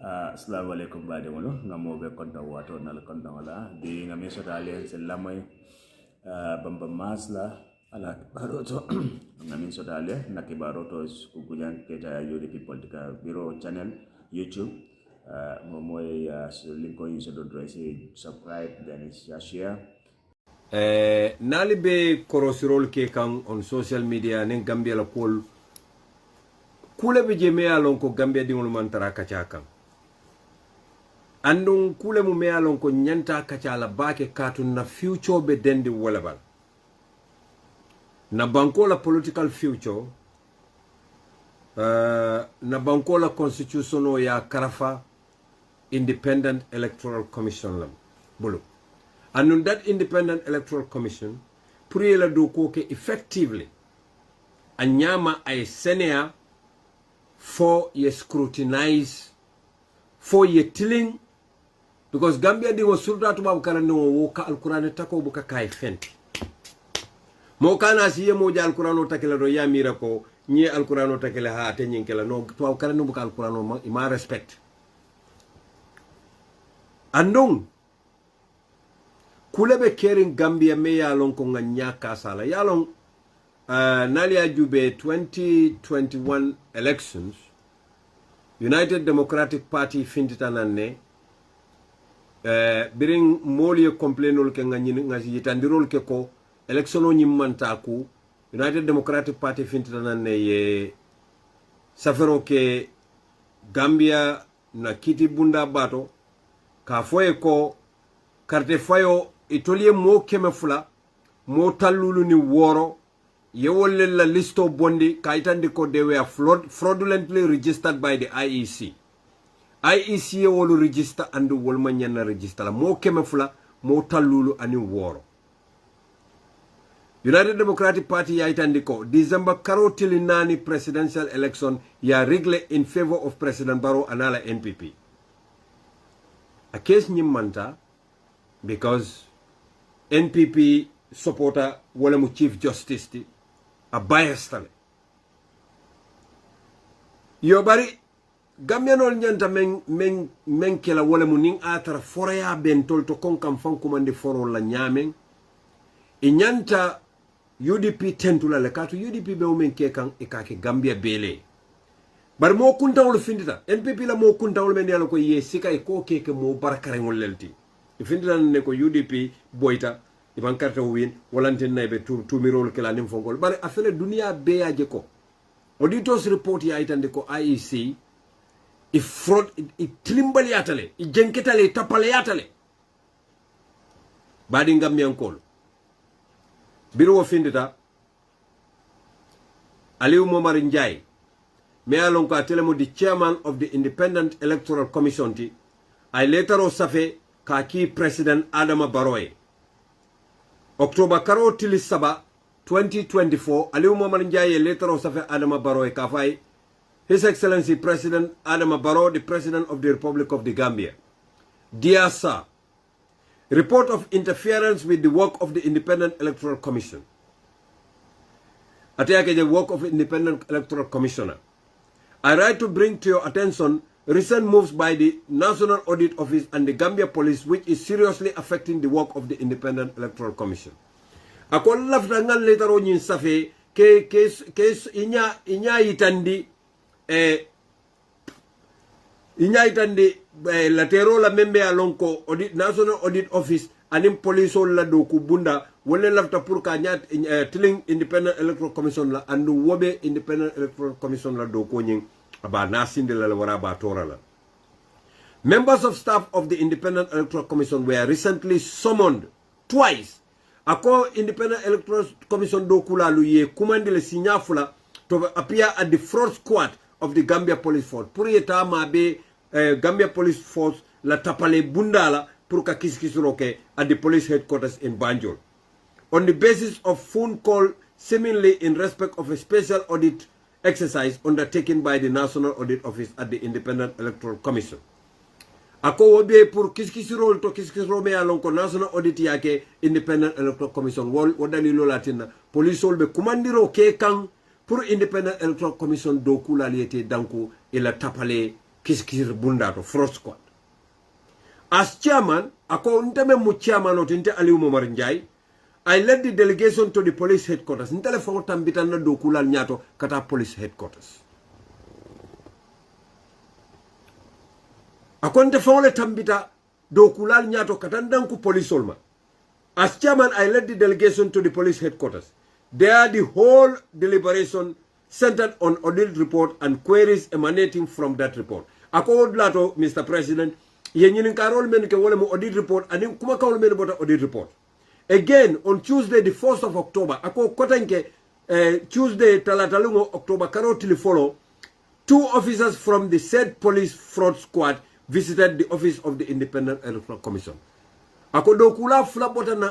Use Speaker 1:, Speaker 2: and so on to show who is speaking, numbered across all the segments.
Speaker 1: Assalamu alaikum bade wolo ngamo be konta wato nal konta wala di ngami so dalen selamay bamba masla ala baroto ngami so dale naki baroto kugujan keta UDP politika biro channel YouTube momoy linko yin so do subscribe then share
Speaker 2: nali be korosirol ke kan on social media nen Gambia la kule be jeme alon ko Gambia dingol man tara kacha kan andun kule mu me alon ko nyanta kacha la bake katun na future be dendi wolabal na banko la political future na banko la constitution o ya karafa independent electoral commission lam bulu and that independent electoral commission pour la do ko ke effectively anyama ay senea for ye scrutinize for ye tilling because Gambia di wasulta to babu karane wo ka alquran tako buka kay fent mo kana siye mo ja alquran o takela do yamira ko ñi alquran o takela ha te ñinkela no to karane buka alquran o ma respect andong kulebe kering Gambia me yalon ko nganya kasala yalon nalia jube 2021 elections United Democratic Party fintitanane biring moli complainol ke ngasi yitandirol ke ko electiono nyimanta ku United Democratic Party fintitanane ye safero ke Gambia na kiti bunda bato ka foye ko carte fayo itolie mo keme fula mo talulu ni woro yewolle la listo bondi kaitandi ko they were fraudulently registered by the IEC. IEC wolu register andu wolma nyana register la mo keme fula mo talulu ani woro. United Democratic Party yaitandi ko December karotili nani presidential election ya rigle in favor of President Barrow anala NPP. A case nyimanta because NPP supporter wala mu Chief Justice ti a bias tale yo bari Gambianol nyanta men kela wala mu ning atara foraya ben tolto kon kam fankumande foro la nyamen e nyanta UDP tentula le katu UDP be o men ke kan e kake Gambia bele bar mo kuntawol findita NPP la mo kuntawol men yalla ko ye sika e ko keke mo barakare ngol lelti e findita ne ko UDP boyta iban karta win walantin naybe tumirol kala nim fongol bare afele dunia beyaje ko auditors report ya itande ko IEC i fraud i tlimbali yatale i jenketale tapale yatale badi ngam yankol biro wo findita Aliou Momar Njai me alon ko atelemo di chairman of the Independent Electoral Commission ti ay letaro safe ka ki President Adama Barrow October karo tili saba 2024 Aliou Momar Njai letaro safe Adama Barrow ka fay His Excellency President Adama Barrow, the President of the Republic of the Gambia. Dear Sir, report of interference with the work of the Independent Electoral Commission. Atake the work of Independent Electoral Commissioner. I write to bring to your attention recent moves by the National Audit Office and the Gambia Police which is seriously affecting the work of the Independent Electoral Commission. Akon lafta ngal letaro nyin safe ke inya itandi latero la membe alonko audit National Audit Office anim police la do ku bunda wala lafta pour ka nyat tiling Independent Electoral Commission la andu wobe Independent Electoral Commission la do ko nyin aba nasinde la wara ba tora la. Members of staff of the Independent Electoral Commission were recently summoned twice. Ako Independent Electoral Commission do kula lu ye kumande le signafula to appear at the fraud squad of the Gambia Police Force. Pour yeta mabe Gambia Police Force la tapale bundala pour ka kiskisuroke at the police headquarters in Banjul. On the basis of phone call seemingly in respect of a special audit exercise undertaken by the National Audit Office at the Independent Electoral Commission. Ako wobe pour kiskisirol to kiskisiro me alon ko National Audit yake Independent Electoral Commission wodali lo latina police be kumandiro ke kan pour Independent Electoral Commission do kula liete danko ila tapale kiskisir bundato fraud squad. As chairman, ako nteme mu chairman o tinte Aliou Momar Njie, I led the delegation to the police headquarters. Ntele fongo tambita na dokulal nyato kata police headquarters. Ako nte fongo le tambita dokulal nyato kata ndanku police olma. As chairman, I led the delegation to the police headquarters. There, the whole deliberation centered on audit report and queries emanating from that report. Ako odlato, Mr. President, yenyin karol men ke wole mo audit report and kuma kawol men bota audit report. Again, on Tuesday, the 1st of October, ako kotanke Tuesday talatalungo October karotili follow, 2 officers from the said police fraud squad visited the office of the Independent Electoral Commission. Ako do kula fula bota na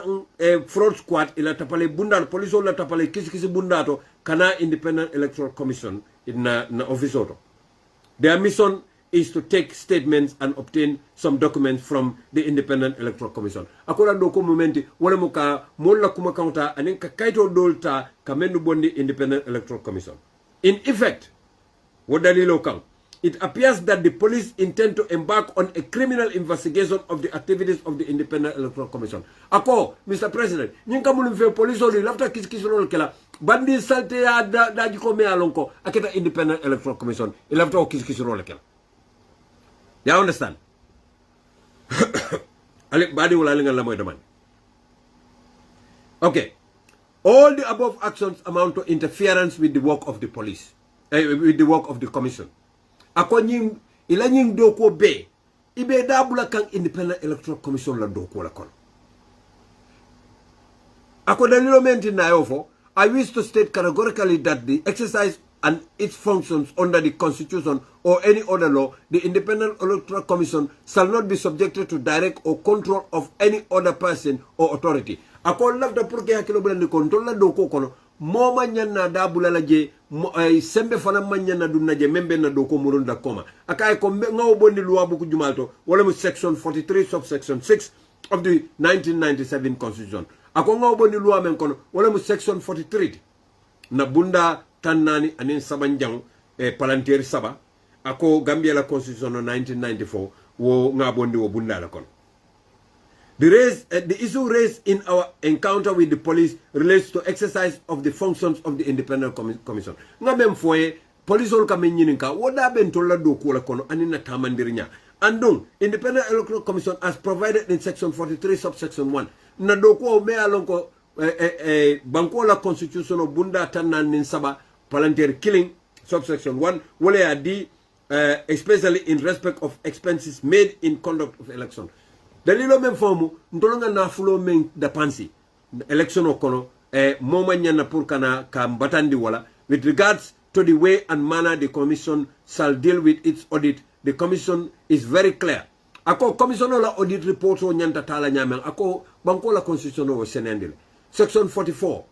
Speaker 2: fraud squad ila tapale bunda police la tapale kisi bundato kana Independent Electoral Commission na office auto. Their mission is to take statements and obtain some documents from the Independent Electoral Commission. Ako la do ko momenti wala muka molla kuma kaunta anin ka kaito dolta kamendu bondi Independent Electoral Commission. In effect, what dalilo kang, it appears that the police intend to embark on a criminal investigation of the activities of the Independent Electoral Commission. Ako, Mr. President, nyinga mulum fe police oli lafta kiskisolo kela bandi salte ya daji ko me alonko akita Independent Electoral Commission ilafta o kiskisolo kela. You understand? Badi wala linga la moy daman. Okay. All the above actions amount to interference with the work of the police, with the work of the commission. Ako nying ila nying doko be ibe dabula kang Independent Electoral Commission la doko la kon. Ako dalilo menti na yofo, I wish to state categorically that the exercise and its functions under the Constitution or any other law, the Independent Electoral Commission shall not be subjected to direct or control of any other person or authority. Ako lafda purke hakilo bula ni control la doko kono, mo manyan na dabula la je, sembe fana manyan na dunna je, membe na doko murunda koma. Akaye ko ngaw bondi luwa buku jumalto, wala mu section 43 subsection 6 of the 1997 Constitution. Ako ngaw bondi luwa men kono, wala mu section 43 na bunda tannani anin sabanjang palantier saba ako Gambia la Constitution of 1994 wo ngabondi wo bunda la kon. The issue raised in our encounter with the police relates to exercise of the functions of the Independent Commission. Nga mem foye police ol kamen nyininka woda ben tolla do ko la kono anina tamandirinya. Andung Independent Electoral Commission as provided in section 43 subsection 1 na do ko me alonko banko la Constitution of bunda tanan nin saba palantir killing subsection 1 wale adi especially in respect of expenses made in conduct of election. Dalilo men fomu ndolonga na fulo men da pansi election okono moma nyana pour kana kambatandi wala with regards to the way and manner the commission shall deal with its audit. The commission is very clear. Ako commission la audit report o nyanta tala nyamen ako banko la constitution o senendile section 44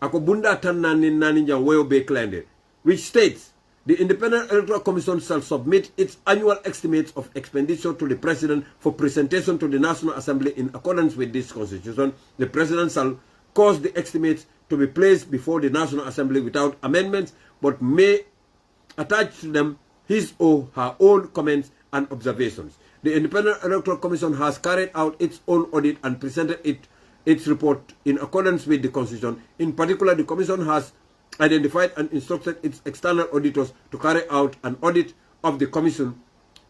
Speaker 2: ako bunda tan nani njan weyo be klende which states the Independent Electoral Commission shall submit its annual estimates of expenditure to the President for presentation to the National Assembly in accordance with this Constitution. The President shall cause the estimates to be placed before the National Assembly without amendments, but may attach to them his or her own comments and observations. The Independent Electoral Commission has carried out its own audit and presented its report in accordance with the Constitution. In particular, the Commission has identified and instructed its external auditors to carry out an audit of the Commission.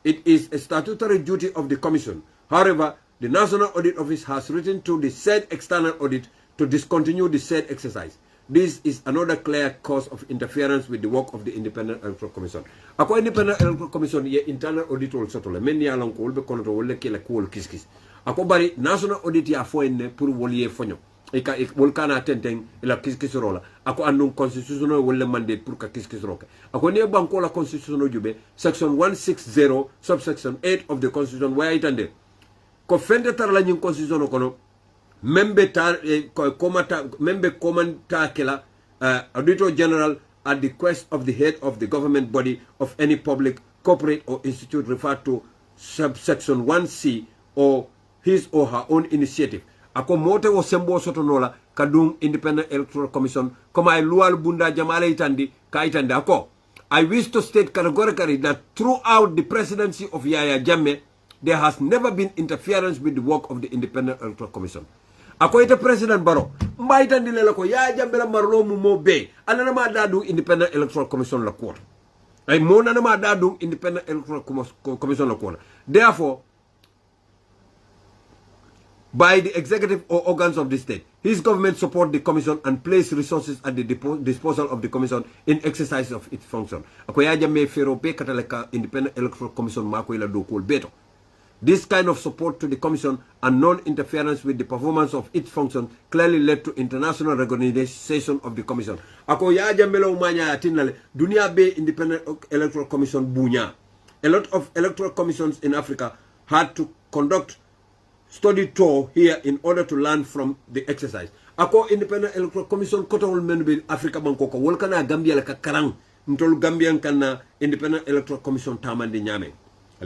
Speaker 2: It is a statutory duty of the Commission. However, the National Audit Office has written to the said external audit to discontinue the said exercise. This is another clear cause of interference with the work of the Independent Electoral Commission. Ako Independent Electoral Commission ye internal audit ol soto le men ya lon ko wolbe kono to wolle kila ko kiskis. Ako bari national audit ya fo enne pour woliye fonyo. Ika volcana tenteng ila kiskisrola ako andun constitutional wolle mandate pour ka kiskisroka ako ne banko la constitutional jube section 160 subsection 8 of the constitution where it ended ko fende tar la nyin constitution kono membe tar membe komanta kala auditor general at the request of the head of the government body of any public corporate or institute referred to subsection 1C or his or her own initiative. Ako mote wo sembo soto nola kadung Independent Electoral Commission koma lual bunda jamale itandi ka itandi ako I wish to state categorically that throughout the presidency of Yaya Jammeh, there has never been interference with the work of the Independent Electoral Commission. Ako ite President Barrow, mbaita ndile ko Yaya Jammeh la marlo mu mo be, ana na ma dadu Independent Electoral Commission la court. Ay mo na ma dadu Independent Electoral Commission la court. Therefore, by the executive or organs of the state, his government support the commission and place resources at the disposal of the commission in exercise of its function. Ako Yaya Jammeh fero be kataleka Independent Electoral Commission mako ila do kol beto. This kind of support to the Commission and non-interference with the performance of its function clearly led to international recognition of the Commission. Ako Yaya Jammeh la umanya atinale dunia be Independent Electoral Commission bunya. A lot of electoral commissions in Africa had to conduct study tour here in order to learn from the exercise. Ako Independent Electoral Commission kotawul men be Africa banko ko wol kana Gambia la ka karang ntol Gambian kana Independent Electoral Commission tamande nyame. I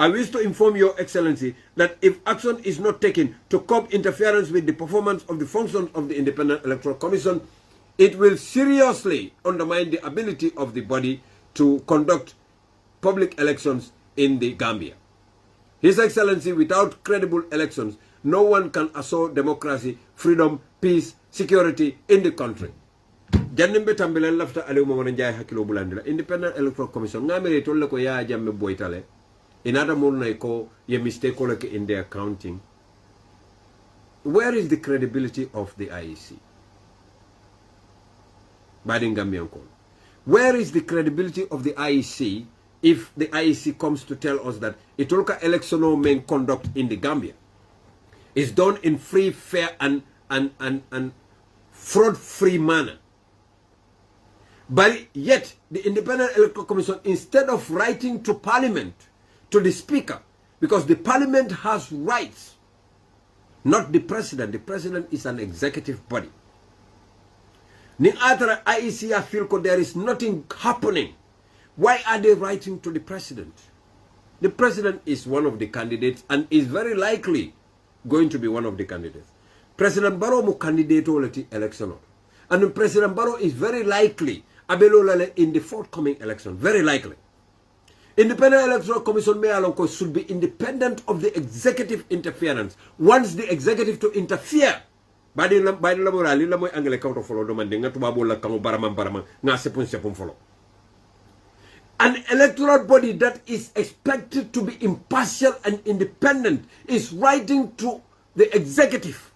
Speaker 2: wish to inform Your Excellency that if action is not taken to curb interference with the performance of the functions of the Independent Electoral Commission, it will seriously undermine the ability of the body to conduct public elections in the Gambia. His Excellency, without credible elections, no one can assure democracy, freedom, peace, security in the country. Jannimbe tambilen lafta Aliou Momar Njie hakilo bulandila Independent Electoral Commission ngamere tolle ko Yaya Jammeh boytale inata mulna ko ye mistake ko like in their counting. Where is the credibility of the IEC? Badin Gambian ko. Where is the credibility of the IEC if the IEC comes to tell us that itolka electional main conduct in the Gambia is done in free, fair and fraud-free manner? But yet, the Independent Electoral Commission, instead of writing to Parliament, to the Speaker, because the Parliament has rights, not the President. The President is an executive body. Ning atara IEC feel there is nothing happening. Why are they writing to the President? The President is one of the candidates and is very likely going to be one of the candidates. President Barrow mu candidate oleti election. And President Barrow is very likely in the forthcoming election. Very likely. Independent Electoral Commission should be independent of the executive interference. Once the executive to interfere, an electoral body that is expected to be impartial and independent is writing to the executive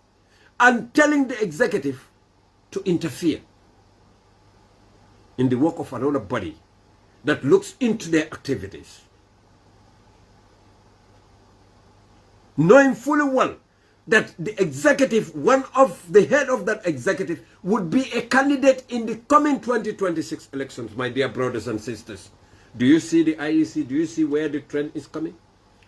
Speaker 2: and telling the executive to interfere in the work of another body that looks into their activities, knowing fully well that the executive, one of the head of that executive, would be a candidate in the coming 2026 elections. My dear brothers and sisters, do you see the IEC? Do you see where the trend is coming?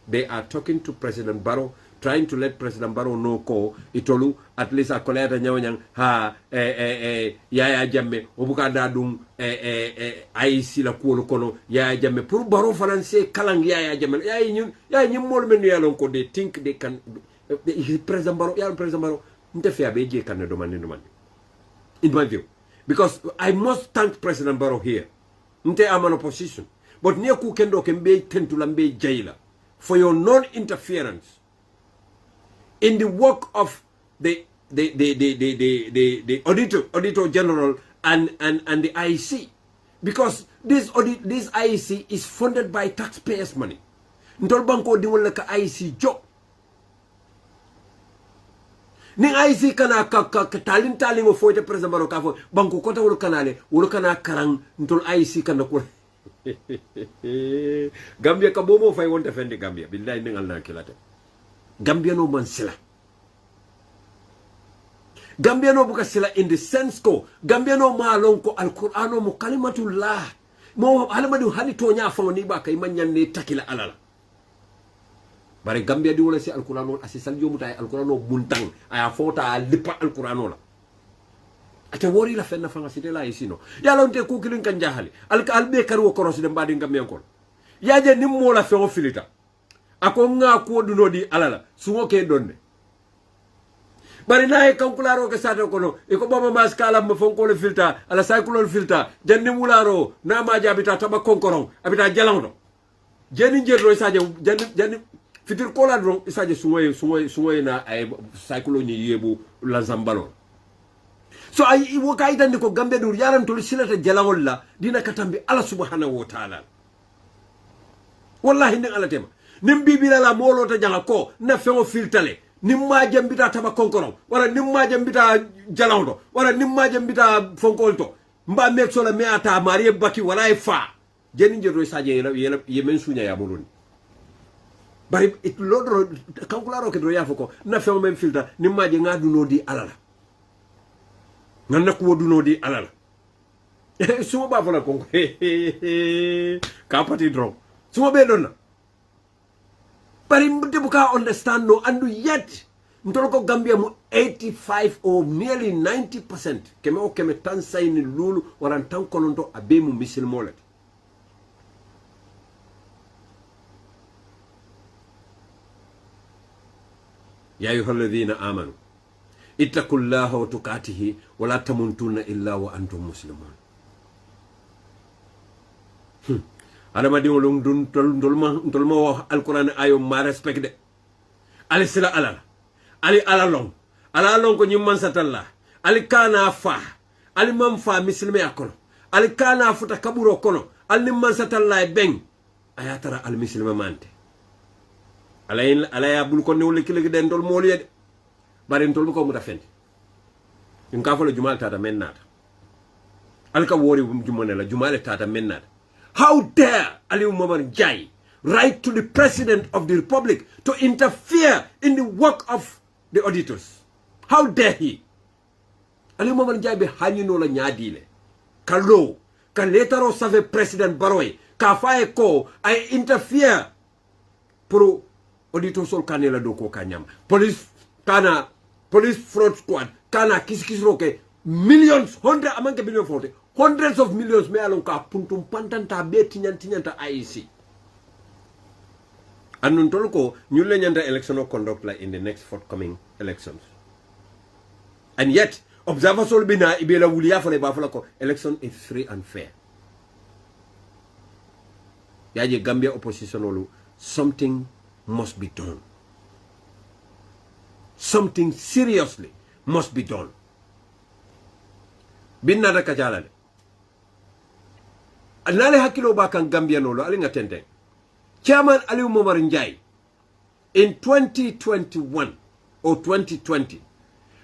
Speaker 2: They are talking to President Barrow, trying to let President Barrow know ko itolu at least a koleta nyawanyang ha Yaya Jammeh obuka dadum IEC la kuolo kono Yaya Jammeh pour Barrow français kalang Yaya Jammeh Yaya nyum mol men yalon ko they think they can President Barrow nte be je kan domande in my view, because I must thank President Barrow here. Nte am an opposition, but near ku kendo kembe tentulambe jaila for your non-interference in the work of the Auditor General and the IEC, because this IEC is funded by taxpayers' money. Ntol banko di wala ka IEC job. Ning IEC kana ka talin mo foite President Barrow ka fo banko kota wala kanale wala kana karang ntol IEC kana ko. Gambia ka bomo fay wonta fendi Gambia billahi ningal na kilate. Gambia no man sila. Gambia no buka sila in the sense ko Gambia no maalon ko Al-Qur'ano mo kalimatullah mo halamadu hani to nya fa ni ba kay manyan ne takila alala. Bare Gambia di wala si Al-Qur'ano asisal jomuta Al-Qur'ano buntang aya fota lipa Al-Qur'ano la. Ata wori la fenna fa ngasite la isino. Ya lonte ku kilin kan jahali. Albe karu ko rosi de mbadi Gambia ko. Ya je nimmo la fe o filita. Ako nga ko duno di alala suwo ke donne. bari naye kankularo ke sata kono iko baba maskala mo fonkole filta ala cyclone filta janni mularo na ma jabita taba konkoron abita jalangdo jeni jerro isaje janni fitir kola dron isaje sumoy na ay cyclone yebu la zambalo so ay woka idande ko gambe dur yaran to silata jalangol la dina katambi ala subhanahu wa ta'ala wallahi nin ala tema nim bibila la molo ta janga ko na fengo filtale nimma jambita taba konkoron wala nimma jambita jalawdo wala nimma jambita fonkolto mba mekso la meata mariye baki wala e fa jeni jedo saje yemen sunya ya boloni bari it lodro kankularo ke do ya foko na fengo men filta nimma je ngadu no di alala nganna ko woduno di alala sumo ba fala konko ka pati dro sumo be donna but Mbuka understand no and yet Ntoloko Gambia mu 85 or nearly 90% keme tan sayni lulu waran tan kononto abe mu misil molet ya ayyuhalladhina amanu ittaqullaha wa tuqatihi wa la tamutunna illa wa antum muslimun adama di ngolong dun tolma wax alquran ayo ma respect de ali sila alal ali alalong ko nyimman satalla ali kana fa ali mam fa muslimi akono ali kana futa kaburo kono ali man satalla beng ayatara al muslima mante alaya bul ko newle kiligi den dol mol yede bari tol ko mu ta fendi in ka fa la jumal tata mennata alka wori jumone la jumale tata mennata. How dare Aliou Momar Njie write to the President of the Republic to interfere in the work of the auditors? How dare he? Aliou Momar Njie be hanyino la nyadile. Kalo, ka letaro save President Barrow, ka faye ko ay interfere pro auditor sol kanela doko kanyam. Police fraud squad kana kisikisroke millions, hundreds of millions me alon ka puntum pantanta be tinyanta IEC. And nuntolko nyule nyanda election conduct like in the next forthcoming elections. And yet observers will be na ibela wuliya fole ba ko election is free and fair. Yaje Gambia opposition olu something must be done. Something seriously must be done. Binna da kajala le nale hakilo ba kan Gambia nolo ali ngatende Chairman Aliou Momar Njie in 2021 or 2020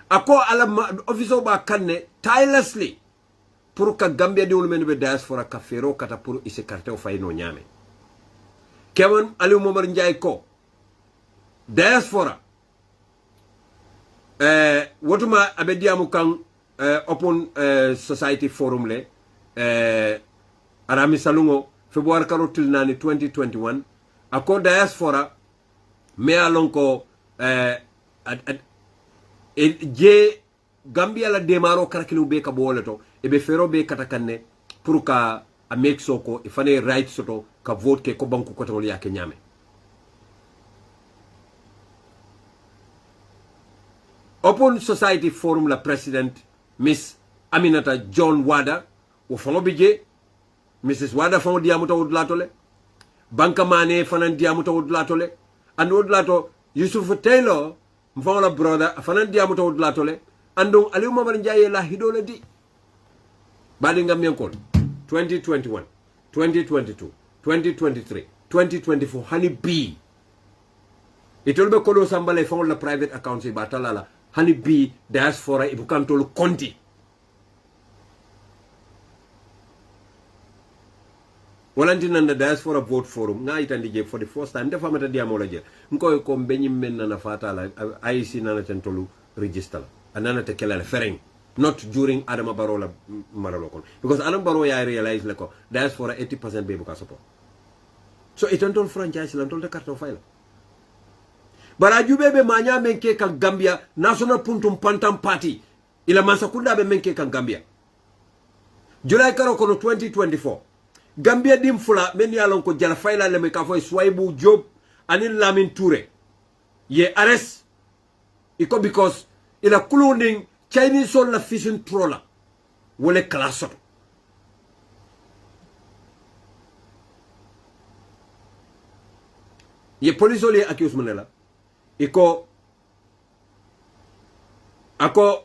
Speaker 2: ako ala officer ba kanne tirelessly pour ka Gambia di men be diaspora ka fero kata pour ise carte o fayno nyame Chairman Aliou Momar Njie ko diaspora wotuma abediamu kan open society forum le arami salungo February karotil nani 2021 ako diaspora me alonko je Gambia la demaro karakilu be ka boleto e be fero be katakanne pour ka a make soko e fane right soto ka vote ke ko banku ko tawol yake nyame Open Society Forum la President Miss Aminata John Wada o fango bije Mrs. Wada fango diamuta wudlatole Banka Mane fanan diamuta wudlatole and wudlato Yusuf Taylor mfango la brother fanan diamuta wudlatole andong Aliou Momar Njie la hidole di bali ngam yankol 2021 2022 2023 2024 hani B itolbe kodo sambale fango la private accounts ba talala hani B diaspora ibukantolo konti Walantina na diaspora vote forum nga itandi je for the first time defa mata diamola je nko ko benyi men na fata la IEC na tentolu register anana te kelale fereng not during Adama Barrow la maralo kon because Adama Barrow ya realize la ko diaspora 80% be buka support so itantol franchise la tol de carte file bara jubebe manya menke kan Gambia National Puntum Pantam Party ila mansakunda be menke kan Gambia July karo kono 2024 Gambia dim fula men yalon ko jala fayla le me ka foy Swaibu Job anil Lamin Touré ye arrest iko because ila kulunding Chinese sol la fishing trawler wole class ye police oli accuse manela iko ako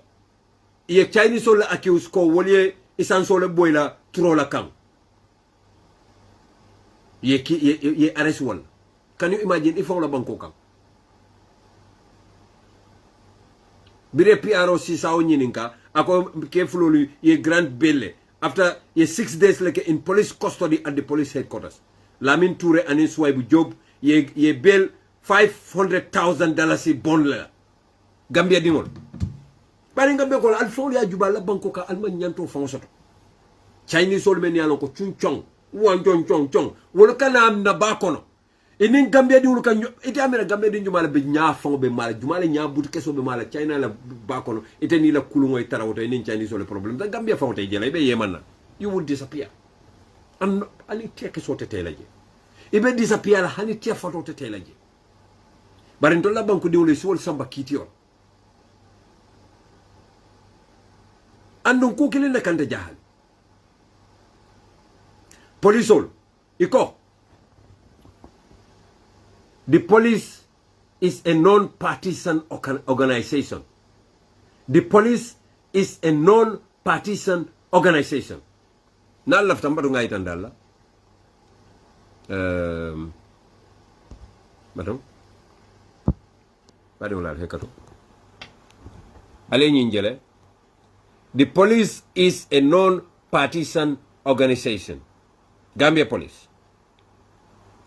Speaker 2: ye Chinese sol la accuse ko wole isan sol boy la trawler kam ye arrest one. Can you imagine if all la banko kam bire PRC sao nyininka ako kefulolu ye grand belle after ye 6 days like in police custody at the police headquarters Lamin Toure and his wife job ye bail $500,000 bond la Gambia dingol bari Gambia ko al fon ya jubal banko ka alman nyanto fonsoto Chinese sol men yalon ko chunchong wan chong wol kana am na bakono inin Gambia di wul kan ite amira Gambia di jumala be nya fon be mala jumala nya but keso be mala China la bakono ite ni la kulu ngoy tarawto inin Chinese sol problem da Gambia fon tay jela be yeman you will disappear and ali teke so tete laje ibe disappear la hani tia foto tete laje bari ndola banko di wul sol samba kitio andon ko kilin na kanta jahal Polisol iko the police is a non-partisan organization. The police is a non-partisan organization. Na lafta mbadu ngai tandala. Madam. Badi wala hekato. Ale nyinjele. The police is a non-partisan organization. Gambia Police.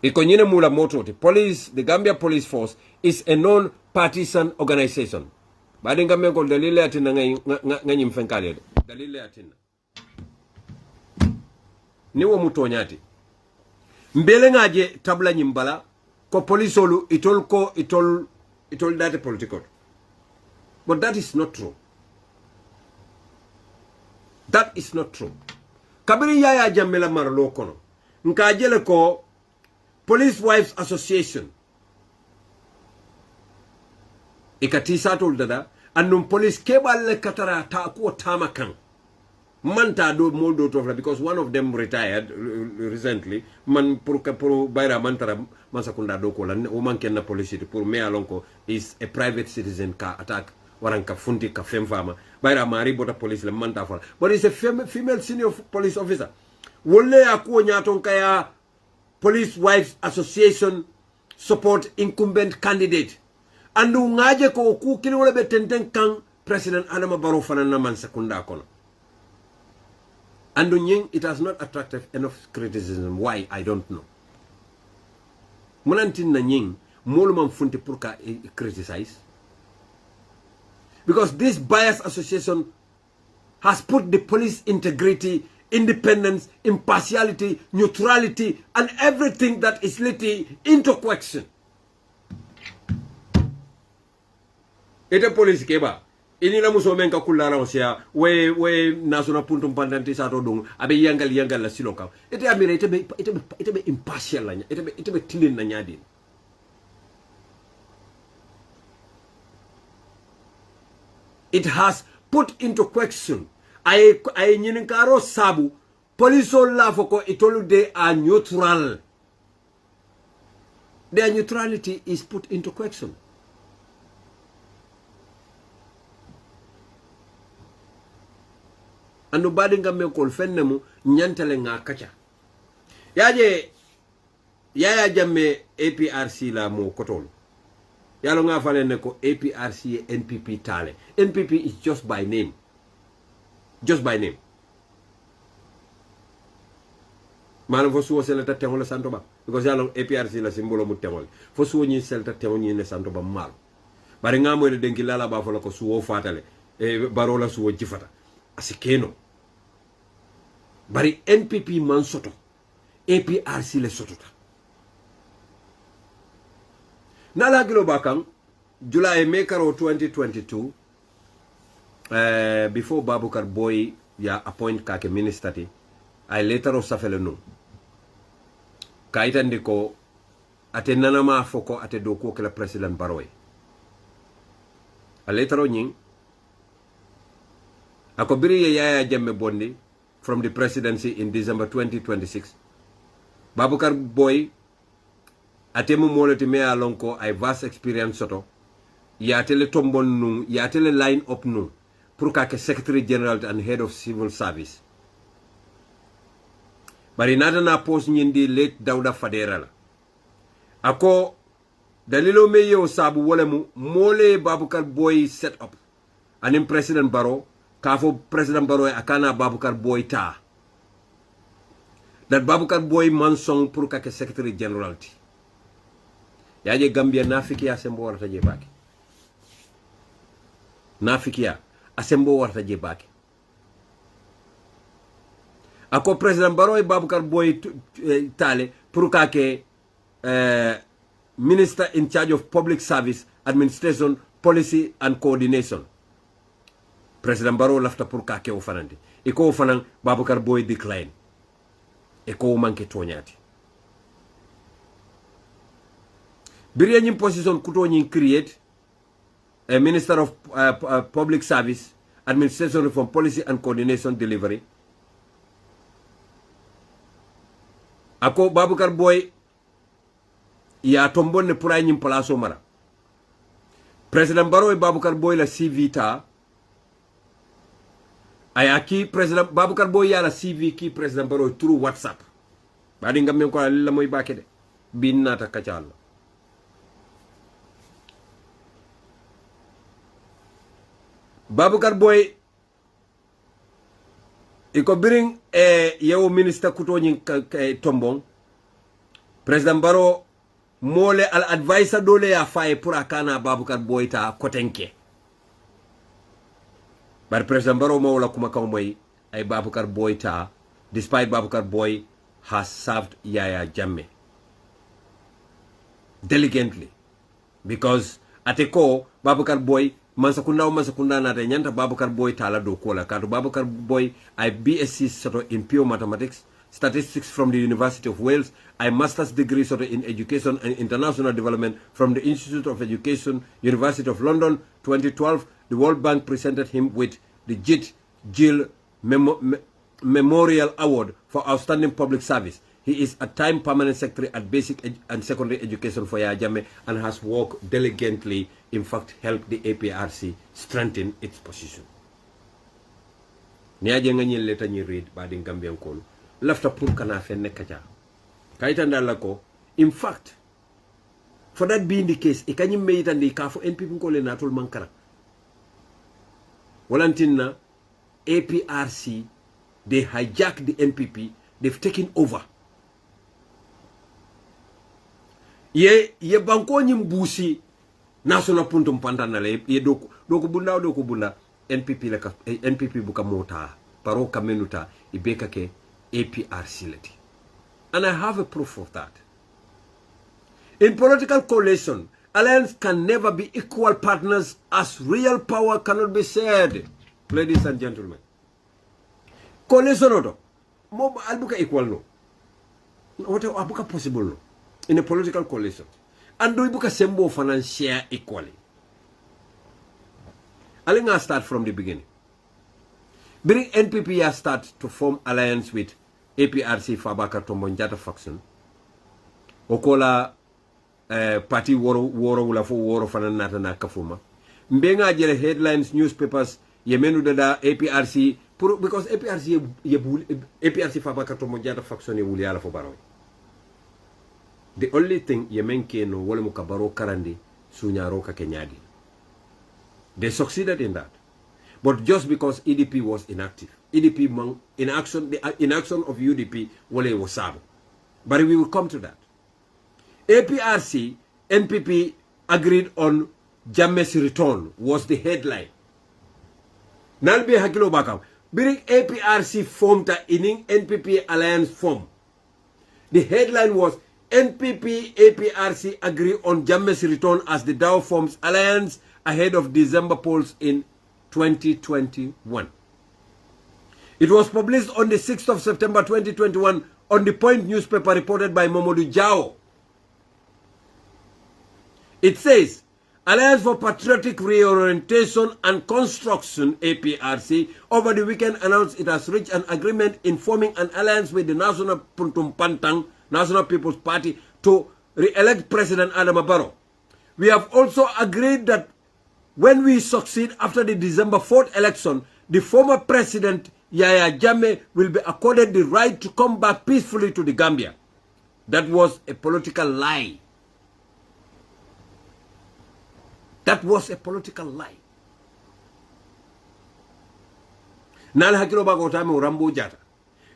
Speaker 2: Ikonyine mula moto the police, the Gambia Police Force is a non-partisan organization. Badi Gambia ko dalile atina nganyi mfenkale. Dalile atina. Niwo mutonyati. Mbele ngaje tabla nyimbala ko police olu itol date political. But that is not true. That is not true. Kabiri yaya jamela marlo kono. Nkajele ko Police Wives Association. Ikati satol dada annum police kebal katara ta ko tamakan. Manta do moldo tofla because one of them retired recently. Man pour bayra mantara mansakunda do ko la o manken na police pour me alonko is a private citizen ka attack waranka funti ka fem fama. Bayra mari bota police le manta fala. But it's a female senior police officer. Wolle akuo nyaton kaya Police Wives Association support incumbent candidate. Andu ngaje ko ku kili wala be tenten kan President Barrow fanana man sekunda kono. Andu nying it has not attracted enough criticism. Why? I don't know. Munantin na nying molu man funti pour ka criticize. Because this bias association has put the police integrity, independence, impartiality, neutrality, and everything that is litty into question. Ite police keba ini la muso men ka kullara osia we national puntum pandanti sa to dong abe yangal la siloka ite amire ite be impartial la ite be tilin na nyadi. It has put into question I nyinkaro sabu police la foko itolu they are neutral. Their neutrality is put into question. Anu badi ngamme kol fennemu nyantale nga kacha. Yaya jamme APRC la mo kotol. Yalo nga fale ne ko APRC NPP tale. NPP is just by name. Just by name. Mano fosuo selata tengole santoba because yalo APRC la simbolo mu tengole. Fosuo nyi selata tengole ni santoba mal. Bari nga mo de denki lala ba fala ko suwo fatale. Barola suwo jifata. Asikeno. Bari NPP man soto. APRC le sotota. Nala gilo bakang July Mekaro 2022 before Babukar Boy ya appoint kake minister I later of safele no kaita ndiko ate nanama foko ate doko kala President Barrow a later on nying ako biri Yaya Jammeh bondi from the presidency in December 2026 Babukar Boy atemu moloti me alonko ay vast experience soto yatele tombon nun yatele line up nun pour que secretary general and head of civil service bari nada na post nyindi late Dawda Fadera la ako dalilo me yo sabu wala mu mole Babukar Boy set up anim President Barrow kafo President Barrow akana Babukar Boy ta that Babukar Boy mansong pour que secretary general ti yaje Gambia nafikiya sembo warata je baki nafikiya asembo warata je baki ako President Barrow Babukar Boy tale pour que Minister in charge of Public Service, Administration, Policy and Coordination. President Barrow lafta pour ka ke o fanandi. Iko fanan Babukar Boy decline. Iko manke tonyati. Biriya nyim position kuto nyin create a Minister of Public Service, Administration Reform, Policy and Coordination Delivery. Ako Babukar Boy ya tombonne pour ay nyim place mara. President Barrow Babukar Boy la CV ta ayaki President Babukar Boy ya la CV ki President Barrow through WhatsApp. Badi ngam ko la moy bakede bin nata kaccal. Babukar Boy iko biring yewo minister kuto nyin tombong President Barrow mole al advisor dole ya faye pour akana Babukar Boy ta kotenke bar President Barrow mawla kuma kawmoy ay Babukar Boy ta despite Babukar Boy has served Yaya Jammeh diligently because ateko Babukar Boy mansakunda na de nyanta Babukar Boy tala do kola kato Babukar Boy I BSc soto in pure mathematics statistics from the University of Wales, a master's degree sort of in education and international development from the Institute of Education, University of London. 2012, the World Bank presented him with the Jill Memorial Award for Outstanding Public Service. He is a time permanent secretary at basic and secondary education for Yaya Jammeh and has worked diligently, in fact, helped the APRC strengthen its position. Niaje ngani leta ni read ba din Gambian kono. Lafta pour kana fenne kacha kaitanda lako in fact for that being the case e kanyim meyitandi ka fo NPP ko le natul mankara walantinna APRC they hijacked the NPP, they've taken over ye banko nyim busi national puntum pantana le ye doku bunda NPP la NPP buka mota paro kamenuta ibeka ke APRC leti. And I have a proof of that. In political coalition, alliance can never be equal partners as real power cannot be shared. Ladies and gentlemen. Coalition odo. Mo albuka equal no. What abuka possible no. In a political coalition. And do ibuka sembo finance share equally. Alinga start from the beginning. Bring NPP start to form alliance with APRC Fabaka Tombonjata faction. Okola party woro wula fo woro fanan nata na kafuma. Mbenga jele headlines newspapers yemenu dada APRC because APRC Fabaka Tombonjata faction ye wuli ala fo Barrow. The only thing yemenke no wole mukabaro karandi sunyaro ka kenyadi. They succeeded in that. But just because EDP was inactive, EDP inaction, the inaction of UDP wale was sabo. But we will come to that. APRC, NPP agreed on Jammeh's return was the headline. Nalbe hakilo bakam. Biring APRC formed the inning NPP alliance form. The headline was NPP APRC agree on Jammeh's return as the Dow forms alliance ahead of December polls in 2021. It was published on the 6th of September 2021 on the Point newspaper reported by Momodu Jao. It says, Alliance for Patriotic Reorientation and Construction, APRC, over the weekend announced it has reached an agreement in forming an alliance with the National Puntum Pantang, National People's Party, to re-elect President Barrow. We have also agreed that when we succeed after the December 4th election, the former president, Yahya Jammeh, will be accorded the right to come back peacefully to the Gambia. That was a political lie. That was a political lie. Nal hakilo ba ko tame Rambo Jata.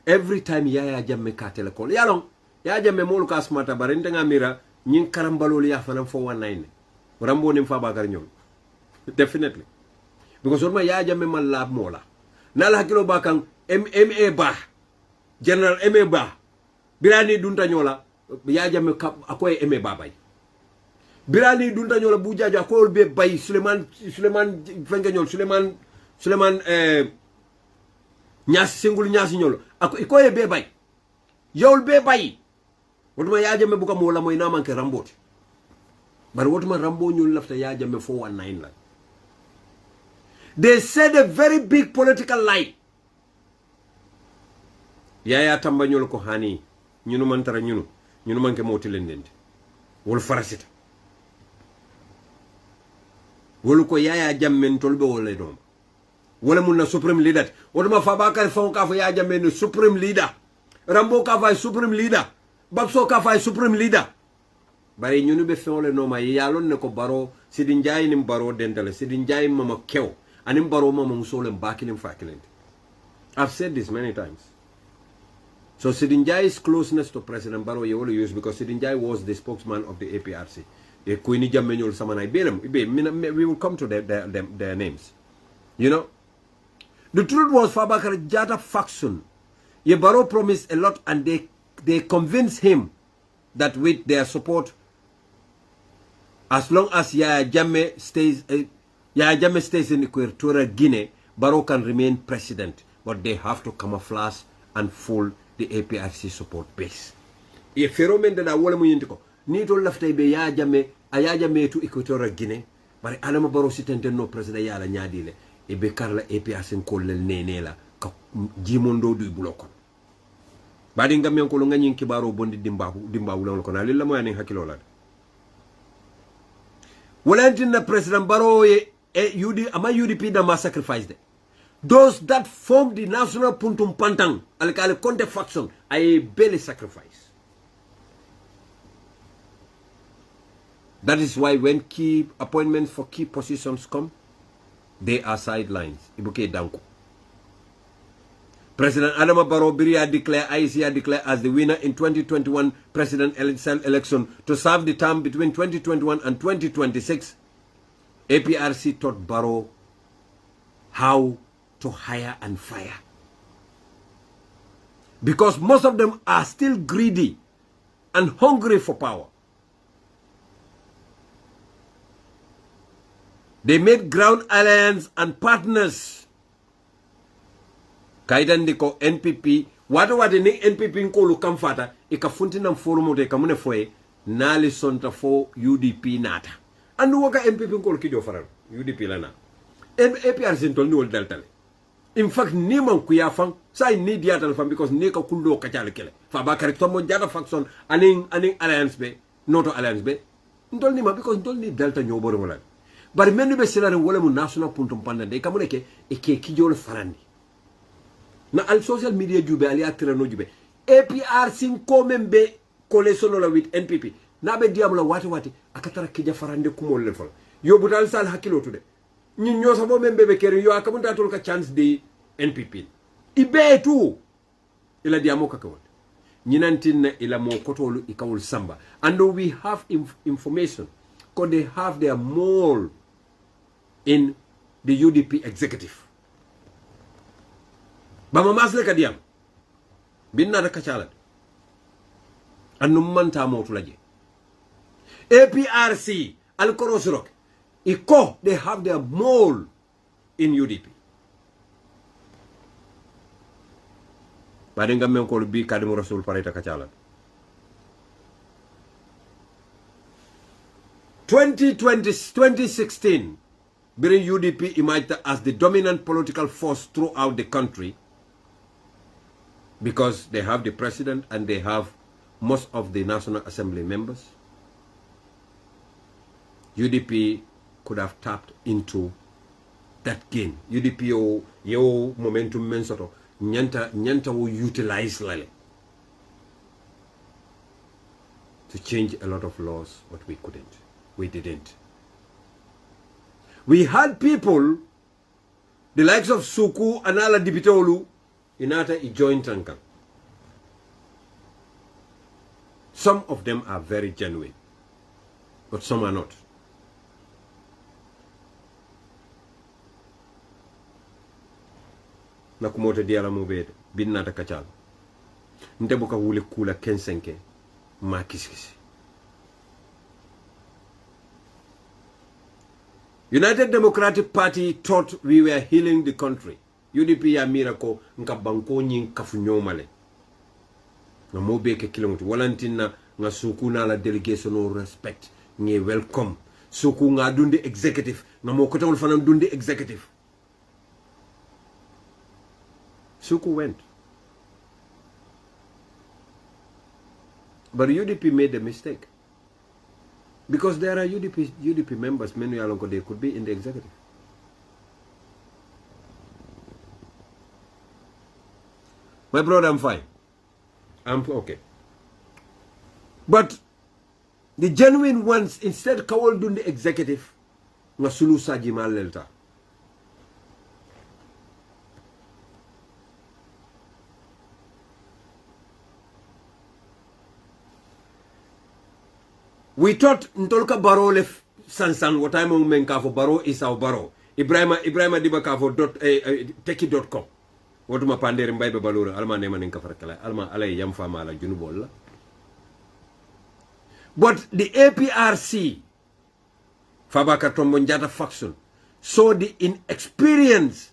Speaker 2: Every time Yahya Jammeh ka telecall. Yalong, Yahya Jammeh molu ka smata barente ngamira nyin karambalo ya fanam 419. Rambo nim fa bakar ñom. Definitely. Because on my Yahya Jammeh man lab mola. Nal hakilo ba kan MA ba. General MA ba. Birani dunta nyola Yahya Jammeh akoy MA ba bay. Birani dunta nyola bujajo akol be bay Suleiman fenga nyol Suleiman nyas singul nyas nyol ako ikoye be bay yol be bay wotuma Yahya Jammeh buka mola moy na manke ramboti bar wotuma rambo nyol lafta Yahya Jammeh 419 la. They said a very big political lie. Yaya tamba nyol ko hani ñunu man tara ñunu manke moti lendente wol farasita wol ko Yahya Jammeh tolbe wala dom wala mun na supreme leader wotuma Fabakary Faw ka fa Yahya Jammeh no supreme leader Rambo ka fa supreme leader Babso ka fa supreme leader bari ñunu be fewle no ma yalon ne ko Barrow Sidin Jay nim Barrow dentale Sidin Jay mama kew anim Barrow mama musole bakilim fakilente. I've said this many times. So Sidin Jai's closeness to President Barrow you only use because Sidin Jai was the spokesman of the APRC. We will come to their names. You know? The truth was Fabakary Jata faction. Barrow promised a lot and they convinced him that with their support, as long as Yahya Jammeh stays in Equatorial Guinea, Barrow can remain president. But they have to camouflage and fool the APRC support base. A phenomenon that I want to ni to left be Yahya Jammeh to Equatorial Guinea, but Adama Barrow sitente no president yala nyadile e be karla APRC ko lel nenela ka jimondo du bulokon. Badi ngam ko lo ngani kibaro bondi dimbawu lon ko na lilla mo yani hakilo la. Walantin President Barrow UDP da ma sacrifice de. Those that form the National Puntum Pantang, Alkali Conte faction, I barely sacrifice. That is why when key appointments for key positions come, they are sidelines. Ibuke Danko. President Adama Barrow IEC declared as the winner in 2021 president election to serve the term between 2021 and 2026. APRC taught Barrow how to hire and fire. Because most of them are still greedy and hungry for power. They made ground alliance and partners. Kaidandiko NPP, what ni NPP ko lu kamfata, ikafunti na forumo de kamune foe, nali sonta fo UDP nata. Andu waka NPP ko lu kijo faral, UDP lana. APRC ntol ni wol deltale. In fact, ni man kuya fang, sa ni diatal fang because ni ka kullo ka chale kele. Fabakary Tomo jata faction aning alliance be, noto alliance be. Ntol ni ma because ntol ni delta nyoboro wala. Bari menu be silare wala mu national puntum pandande kamune ke ke kijol farandi. Na al social media jube ali atira no jube. APRC ko membe coalition la with NPP. Na be diamla wati akatara kija farande kumol le fol. Yo butal sal hakilo tude. Ñun ñoo sama membe be kere yo akamunta tol ka chance de NPP ibe tu ila diamo ka kawol ñinantin ila mo kotolu ikawul samba and we have information because they have their mole in the UDP executive bama masle ka diam binna da kacalat anu manta motu laje APRC al korosrok iko they have their mole in UDP. Badinga men ko bi kadimu rasul pareta kacala. 2016, bring UDP emerged as the dominant political force throughout the country because they have the president and they have most of the National Assembly members. UDP could have tapped into that gain. UDP yo momentum mensoto nyanta will utilize lale to change a lot of laws, but we couldn't. We didn't. We had people, the likes of Suku and Ala Dibitolu, Inata joint Tankan. Some of them are very genuine, but some are not. Nakumote diala mubede, binnata kachal. Ntebuka wule kula kensenke, ma kiskisi. United Democratic Party thought we were healing the country. UDP ya miracle nka banko nyin kafunyomale. Na mobeke kilometer walantina nga suku na la delegation no respect nge welcome. Suku nga dundi executive na mokota wol fanam dundi executive. Suku went. But UDP made a mistake. Because there are UDP members, many along they could be in the executive. My brother, I'm fine. I'm okay. But the genuine ones, instead kawal dun the executive, nga sulu sajima lelta. We thought Ntolka Barrow left Sansan, what I'm on Menkafo Barrow is our Barrow. Ibrahima Dibakafo teki.com. What my pander in Bible Balura, Alma Neman in Kafarakala, Alma Alay Yamfama la Junubola. But the APRC, Fabaka Tombonjata faction, saw the inexperience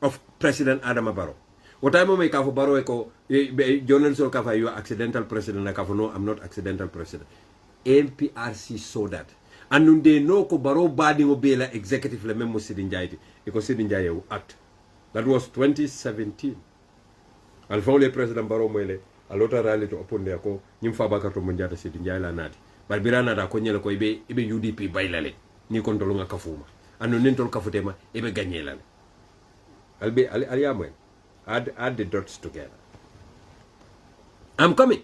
Speaker 2: of President Adama Barrow. What I'm on Menkafo Barrow, Journal Sokafa, you are accidental president. No, I'm not accidental president. NPRC saw that. And they know ko Barrow badi obela executive le memo sidinjaiti. Iko sidinjaye act. That was 2017. Alfonso President Barrow mwele alota rally to open there ko nyimfa baka to monjata sidinjaye la nati. Barbirana da ko nyele ko ibe UDP bailale. Ni kontolunga kafuma. Anu nentol kafutema ibe ganyelale. Albe aliyamwe. Add the dots together. I'm coming.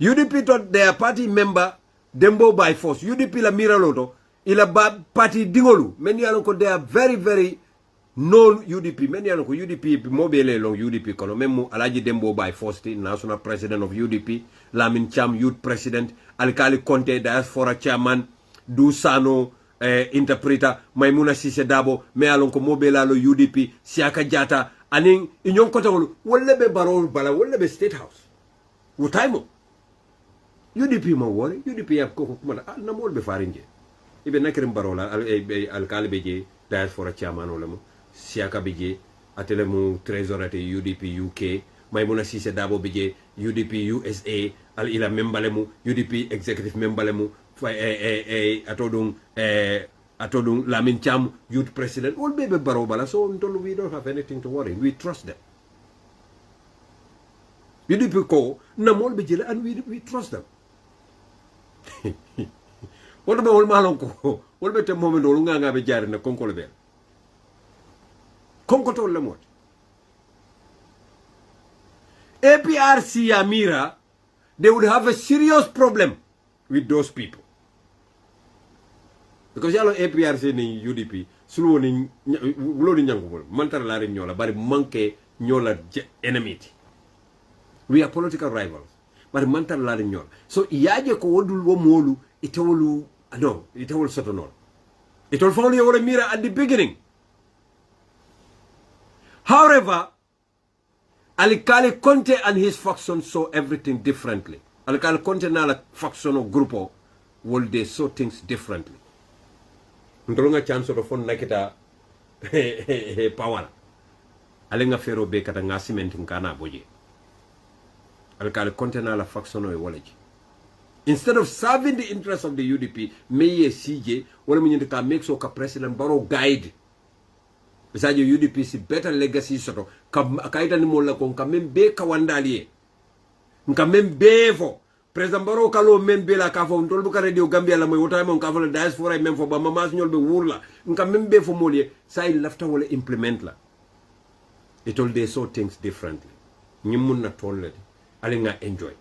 Speaker 2: UDP thought their party member Dembo by force. UDP la miraloto ila party dingolu. Many alonko they are very very known UDP. Many alonko UDP mobile long UDP kono memu Alaji Dembo by force the national president of UDP, Lamin Cham youth president, Alkali Conte diaspora chairman, Dusano interpreter, Maimuna Sise Dabo, me alonko mobile lo UDP, Siaka Jata, aning inyon kota wolu wolebe Barrow bala wolebe state house. Utaimo. UDP ma wore UDP ya koko kuma na mol be farinje ibe nakrim barola al kalbeje diaspora chairman wala mo siaka beje atele mu treasurer UDP UK Maimuna Sise Dabo beje UDP USA al ila membale mu UDP executive membale mu atodung Lamin Cham youth president all be barobala so we don't have anything to worry, we trust them. UDP ko na mol beje and we trust them. What about all Malonco? What about the moment Olunga be jar in a concolabel? Concoto Lamot APRC Amira, they would have a serious problem with those people. Because yellow APRC in UDP, slowing loading young Mantalari Nyola, but monkey Nyola enmity. We are political rivals. But mental learning. So iyaje ko wodul wo molu itawolu no itawol sotonol. It will follow your mirror at the beginning. However, Alikali Conte and his faction saw everything differently. Alikali Conte na la faction or grupo will they saw things differently. Ndolunga chance of phone nakita power. Alenga fero be kata ngasimentin kana boje. Alkali Conte na la faction o waleji. Instead of serving the interests of the UDP, may CJ, wala mo nyinti ka make so ka President Barrow guide. Besides your UDP si better legacy soto. Kaita ni mo la kong kamembe kawandali. Nkamembe fo. President Barrow kalo membe la kafo ntolbu ka radio Gambia la mo wota mo kafo la diaspora mem fo ba mamas nyol be wurla. Nkamembe fo molie sa il lafta wala implement la. It all they saw things differently. Nyimun na tolle. Ali nga enjoy.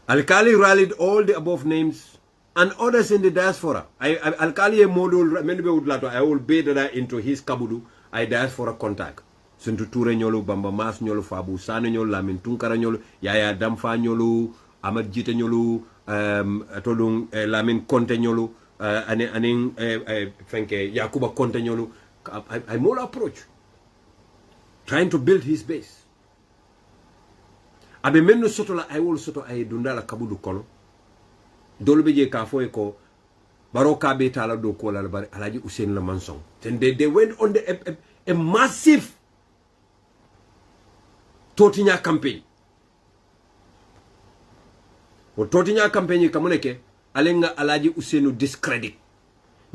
Speaker 2: Alkali rallied all the above names and others in the diaspora. Alkali modul many would lato I will bid that into his kabudu I diaspora contact. Suntu Ture nyolu Bamba Mas nyolu Fabu Sane nyolu Lamin Tunkara nyolu Yaya Damfa nyolu Amad Jite nyolu tolung Lamin Konte nyolu aning fenke Yakuba Konte nyolu. I more approach trying to build his base. Abe menno soto la ay wol soto ay dundala kabudu kono dolu be je ka fo ko baro ka be tala do ko la bari alaji Usain la Mansong. Then they went on a massive Totinya campaign. O Totinya campaign kamuneke alenga alaji Usainu discredit.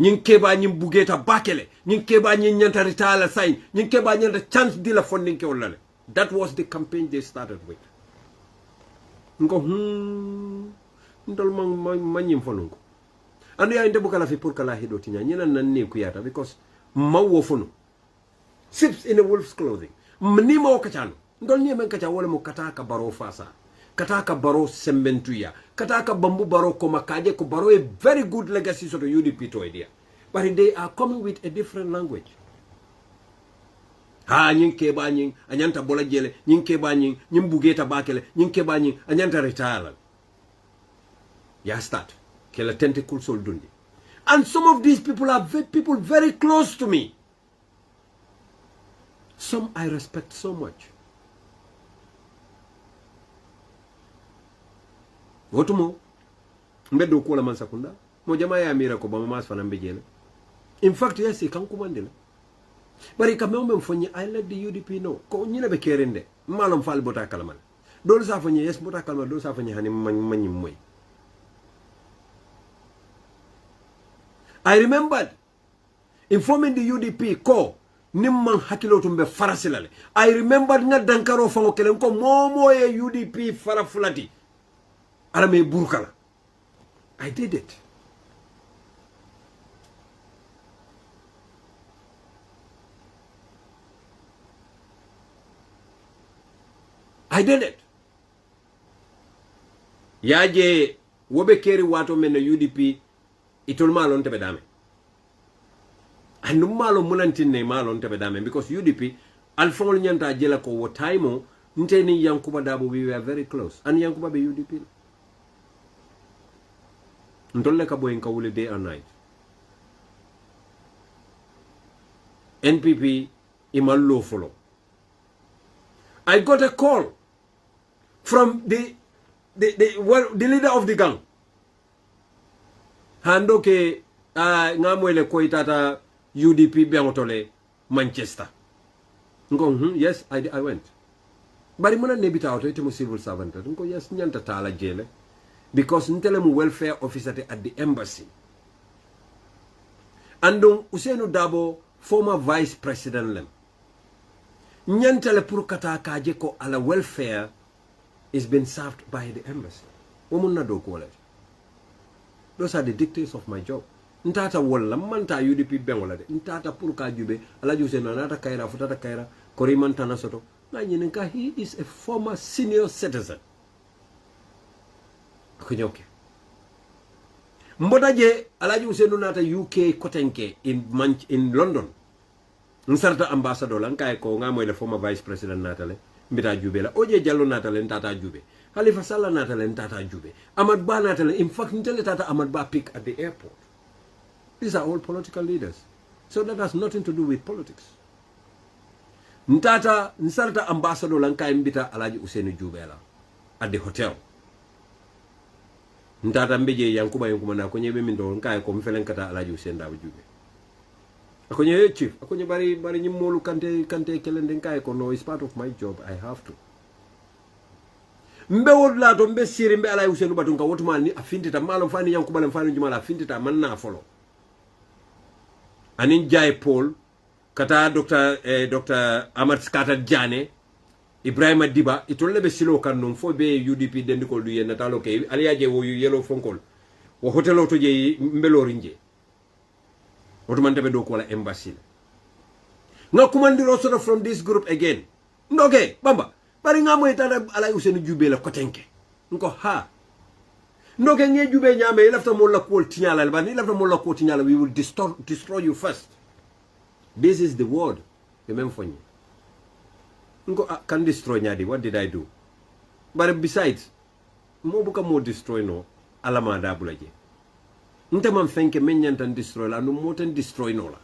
Speaker 2: Nyin keba nyin bugeta bakele, nyin keba nyin nyanta ritala sign, nyin keba nyanta chance di la funding ke olale. That was the campaign they started with. Nko ndol manyim fonunko ando ya inde bukala fi pour kala hido tinya nyina nanne kuyata because mawo fono sips in a wolf's clothing mnima wakachano ndol nyeme kacha wala mo kataka baro fasa kataka baro sembentuya kataka bambu baro koma kaje ko baro a very good legacy sort of UDP to idea but they are coming with a different language. Ha nyin keba nyin anyanta bola jele nyin keba nyin bugeta bakele nyin keba nyin anyanta retire ya start kela tentacle sol dundi and some of these people are people very close to me, some I respect so much. Wotumo mbedo ko la man sakunda mo jama ya mira ko ba mas fana mbejele in fact yes kan kumandela. Bari kame ome mfonye I let the UDP know ko nyina be kerende malom fal bota kalaman dol sa fonye yes bota kalma dol sa fonye hani manyim moy. I remembered informing the UDP ko nimman hakilo tumbe farasilale. I remembered nga dankaro fango kelen ko momo e UDP farafulati arame burkala. I did it. I did it. Yaje wobe keri wato mena UDP itol malon tebe dame. Andu malo munantine malon tebe dame because UDP alfongol nyanta jela ko wo time nteni Yankuba Dabo we were very close and Yankuba be UDP. Ntolle ka boy wule day and night. NPP imallo follow. I got a call from the leader of the gang. Hando ke ngamwele ko itata UDP biangotole Manchester. Ngo yes I went. Bari muna nebita auto ite mo civil servant. Ngo yes nyanta tala jele because ntele mu welfare officer at the embassy. Andong Usainu Dabo former vice president lem. Nyantele pour kata kaje ko ala welfare is been served by the embassy. Womunna do ko wala. Those are the dictates of my job. Ntata wala manta UDP ben wala de. Ntata pour ka jube ala juse na nata kaira futata kaira koriman tana soto. Na nyenenka he is a former senior citizen. Kunyoke. Mbodaje ala juse no nata UK kotenke in London. Nsarta ambassador lanka ko nga moy le former vice president natale mbita jube la oje jallo natale ntata jube Halifa Sallah natale ntata jube Ahmad Ba natale in fact ntele tata Ahmad Ba pick at the airport. These are all political leaders, so that has nothing to do with politics. Nsarta ambassador lanka mbita Alaji Usainu Jube la at the hotel. Ntata mbeje Yankuba na ko nyebe mindo nka ko mfelen kata Alaji Usainu Dabo Jube. akonye chief akonye bari nyimolu kante kelende kai ko no is part of my job I have to mbe wodla to mbe siri mbe alay usenu batun ka wotuma ni afintita malo fani yankubale fani jumala afintita man na folo anin jay Paul kata Dr. Ahmad Skata Jane Ibrahima Diba itolle be silo kan non fo be UDP dendikol du yen natalo ke aliaje wo yelo fonkol wo hotelo to je mbelorinje otumante be do ko la embassy nga kumandiro sort from this group again ndoge bamba bari nga moy tata alay usenu jube la kotenke nko ha ndoge nge jube nyame lafta mo la ko tinyala ba ni lafta mo la ko tinyala we will destroy you first. This is the word remember for you nko can destroy nyadi what did I do but besides mo buka mo destroy no alama da bulaje nte man fenke men nyantan destroy la no mo tan destroy no la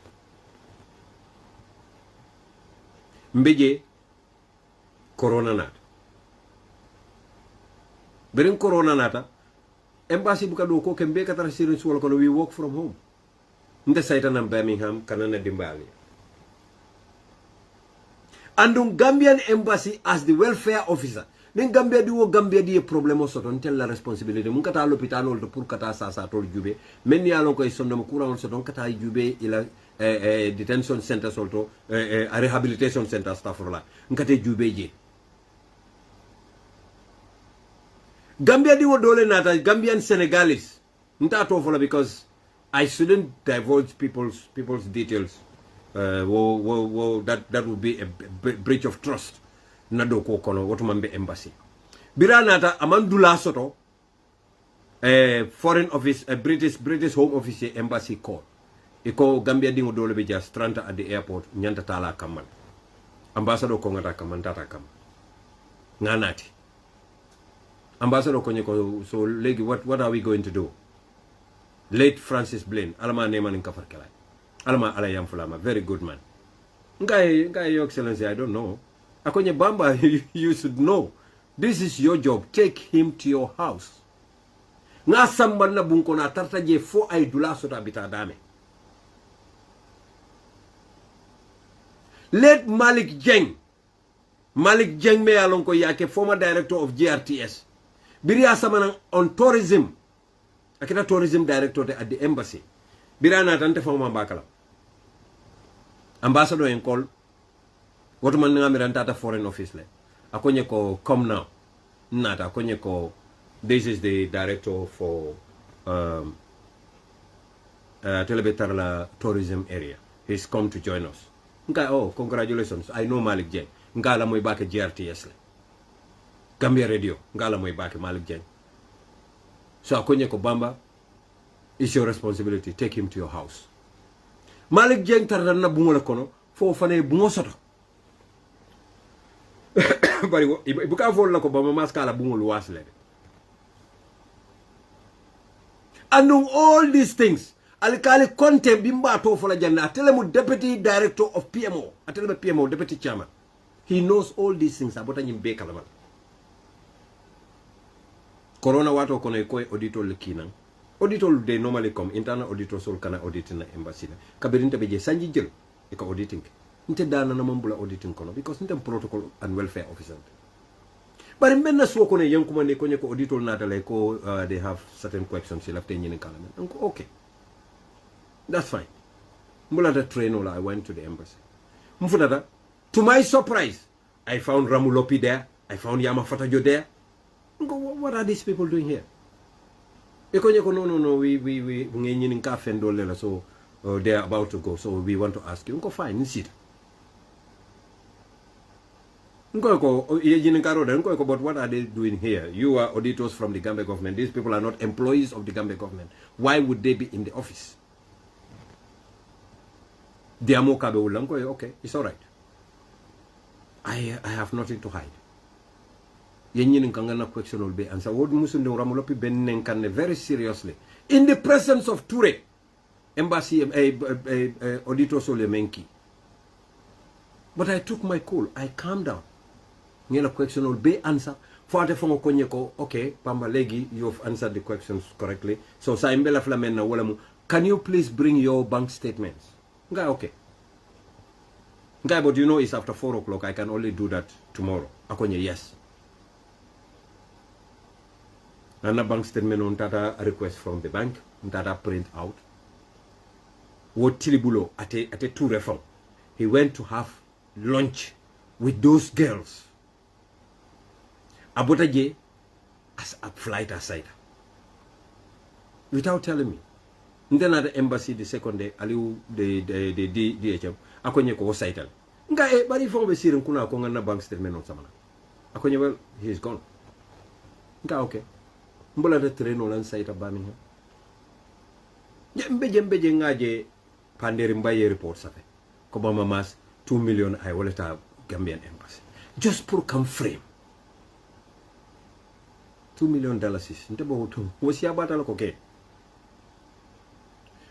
Speaker 2: mbeje corona nata beren corona nata embassy buka do ko kembe katara sirin suwal ko we work from home nte saytanam Birmingham kanana dimbali andung Gambian embassy as the welfare officer nen Gambia di wo Gambia di problème soto ntel la responsabilité mun kata l'hôpital to pour kata sa tol jube men ya lon ko sondom courant soto kata jube ila detention center solto rehabilitation center stafrola ngate jube je Gambia di wo dole nata Gambian Senegalese nta to fola because I shouldn't divulge people's details. That would be a breach of trust. Nado ko kono wotumambe embassy. Biranata amandula soto foreign office British home office embassy call. Iko Gambia dingo dole be just stranta at the airport nyanta tala kaman. Ambassador ko ngata kaman tata kam. Nganati. Ambassador konye ko so legi what are we going to do? Late Francis Blaine, alama neman in Kafarkala. Alama alayam fulama, very good man. Ngai, Your Excellency, I don't know. Akonye Bamba, you should know. This is your job. Take him to your house. Nga samban na bunko na tartaje fo ay dula sota bitadame. Let Malik Jeng me alonko yake former director of GRTS. Biria samana on tourism. Akita tourism director at the embassy. Birana tante fama bakala. Ambassador en call. What man ngamiran tata foreign office le. Akonye ko come now. Nata akonye ko this is the director for Telebetarla tourism area. He's come to join us. Nka oh congratulations. I know Malik Jeng. Ngala moy bake GRTS le. Gambia Radio. Ngala moy bake Malik Jeng. So akonye ko Bamba, it's your responsibility. Take him to your house. Malik Jeng tarana bungo la kono fo fane bungo soto. Bari ibuka fo la ko Bamba maskala bungo luwas le. And all these things, alikali konte bimba to fo la janna telemu deputy director of PMO, atelemu PMO deputy chairman. He knows all these things about nyimbe kalaman. Corona wato kono ko auditor le kinan. Auditor they normally come internal auditor sol kana auditing na embassy la. Kabirinta beje sanji jël e ko auditing. Nte dana na mambula auditing kono because nte protocol and welfare officer. But menna so kono yankuma ne konye ko auditor nata le ko they have certain questions left in kala. Okay. That's fine. Mbula the train I went to the embassy. Mfutata to my surprise I found Ramulopi there. I found Yama Fatajo there. What are these people doing here? No, we so they are about to go, so we want to ask you. Fine, sit. But what are they doing here? You are auditors from the Gambia government. These people are not employees of the Gambia government. Why would they be in the office? Okay, it's all right. I have nothing to hide. Yenyin kangana question will be answer. What musun ramulopi bennen kanne very seriously in the presence of Toure embassy auditor sole menki. But I took my cool. I calmed down. Ngela question will be answer. Fate fongo konyeko. Okay, Pamba Legi, you've answered the questions correctly. So sa imbela flamenna wala mu. Can you please bring your bank statements? Nga okay. Nga, but you know it's after 4 o'clock. I can only do that tomorrow. Akonye, yes. Nana bank statement on tata a request from the bank. Tata print out. What Tilibulo at a two reform. He went to have lunch with those girls. Abotaje as a flight aside. Without telling me. Then at the embassy the second day, aliu the DHM, akonye ko saital. Nga bari fo be sirin kuna ko ngana bank statement on samana. Akonye well, he's gone. Nga okay. Mbola de train lan saita Birmingham. Mbeje ngaje panderi mbaye report safe. Ko bama mas 2 million ay wala ta Gambian embassy. Just pour come frame. $2 million is nte bo to. Wosi abata la ko ke.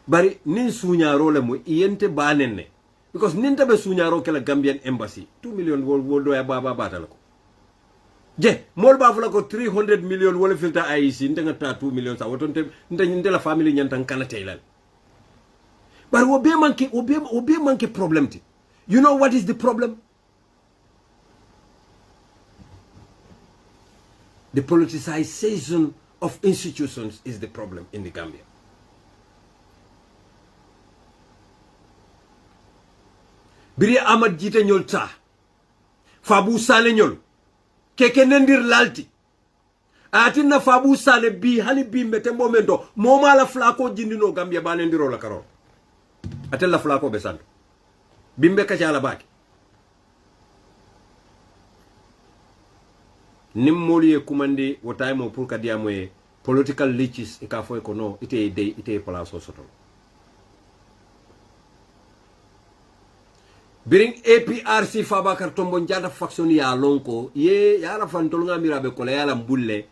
Speaker 2: Bari nin suñaro le mo yente banenne because nin tabe suñaro ke la Gambian embassy 2 million wol do ya baba batala ko je mol ba fula ko 300 million wala filter IEC nte ta 2 million sa woton te nte la family nyantan kana taylal bari wo be manke problem ti. You know what is the problem? The politicization of institutions is the problem in the Gambia. Biri Ahmad Jite nyol ta Fabu Sane nyol keke nendir lalti atina Fabu Sane bi hani bi mete momento moma la flako jindino Gambia ba nendiro la karo atella flako besando bimbe kacha la baki nim moliye kumandi wotay mo pour ka diamoye political leeches e ka foy ko no ite place soto biring APRC Fabakar Tombo njata faction ya lonko ye yara fan tolunga mirabe ko la yala mbulle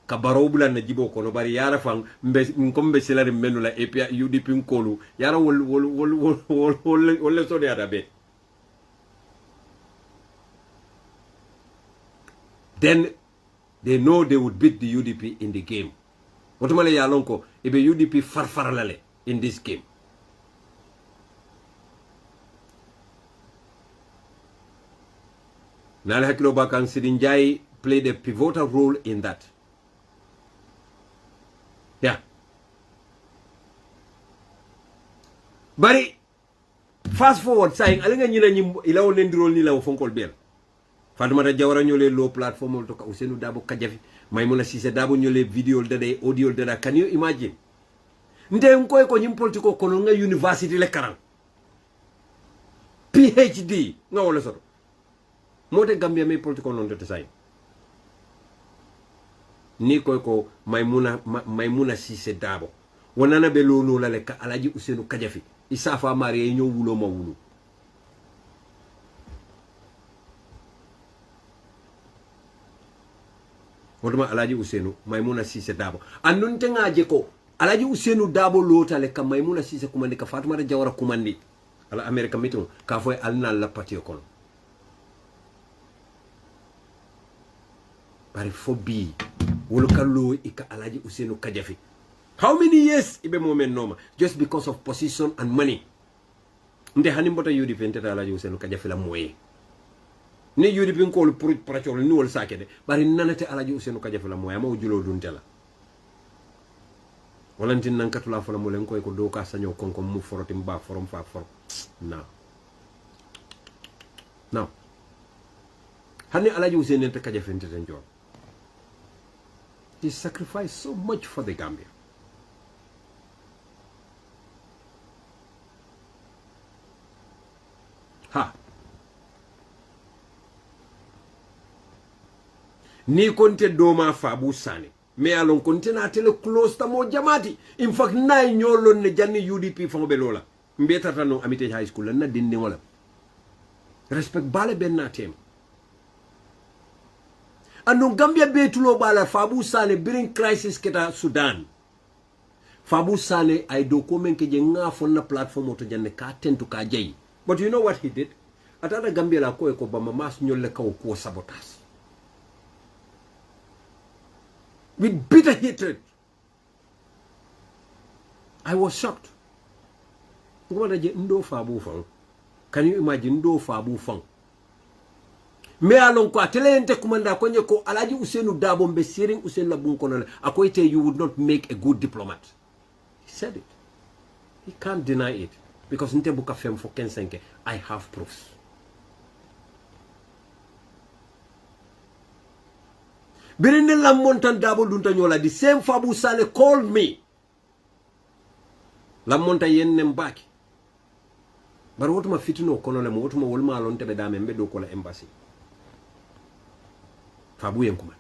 Speaker 2: ka Barrow bulan na jibo ko no bari yara fan mbe selari menu la APR UDP nkolu yara wol so de adabe. Then they know they would beat the UDP in the game. Otomale ya lonko ebe UDP farfaralale in this game. Nale Hakilo Bakan Sidinjai played a pivotal role in that. Yeah. But fast forward, saying, Alinga Nina Ilaw Nendrol Nila Fonkol Bell. Fatumata Jawara Nyole low platform to Usenu Dabo Kajafi. Maimuna Sise Dabo Nyole video dada, audio dada. Can you imagine? Nde mkoe kwenye politiko kononga university le karang. PhD. Nga wale soro. Mote Gambia me political non design. Ni ko Maimuna Sise Dabo. Wanana belo no la leka Alaji Usenu Kajafi. Isafa mari enyo wulo ma wulu. Wotuma Alaji Usenu Maimuna Sise Dabo. Andun tenga jeko Alaji Usenu Dabo lota leka Maimuna Sise kumandi ka Fatumata Jawara kumandi. Ala America meeting ka foy alna la patio kono. Bari fobi wolokalo ika Alaji Usenu Kajafi. How many years ibe moment noma just because of position and money. Nde hanimbota UDP enteta Alaji Usenu Kajafi la moye. Ni UDP ko pour prachol ni wol sakede bari nanate Alaji Usenu Kajafi la moye ma ujulo duntela. Walantin nan katula fola mo len ko do ka sanyo konko mu foroti mba forom fa for. Now. Hani Alaji Usenu ente Kajafi enteta njol. He sacrificed so much for the Gambia. Ha. Ni konte doma Fabu Sane. Me alon konte na tele close tamo jamati. In fact, na nyolon ne jani UDP fango belola. Mbeta tano amite high school na dinde wala. Respect bale ben na tem. Anu Gambia betulo bala Fabu Sane bring crisis keta Sudan. Fabu Sane ay do komen ke je nga fonna platform to janne ka tentu ka jey. But you know what he did? Atata Gambia la ko bama mas nyolle ka ko sabotage. With bitter hatred. I was shocked. ndo fabu fang. Can you imagine ndo fabu fang? Me alon ko atelente kumanda konye ko Alaji Usenu Dabo mbe siring Usenu labun kono akoite you would not make a good diplomat. He said it. He can't deny it because nte buka fem for kensenke. I have proofs. Birinde la montan Dabo dunta nyola the same Fabu Sale called me. La monta yen nembaki. But what ma fitino kono le mo what ma wolma alon tebe dame mbe do ko la embassy. Fabu yen kuman.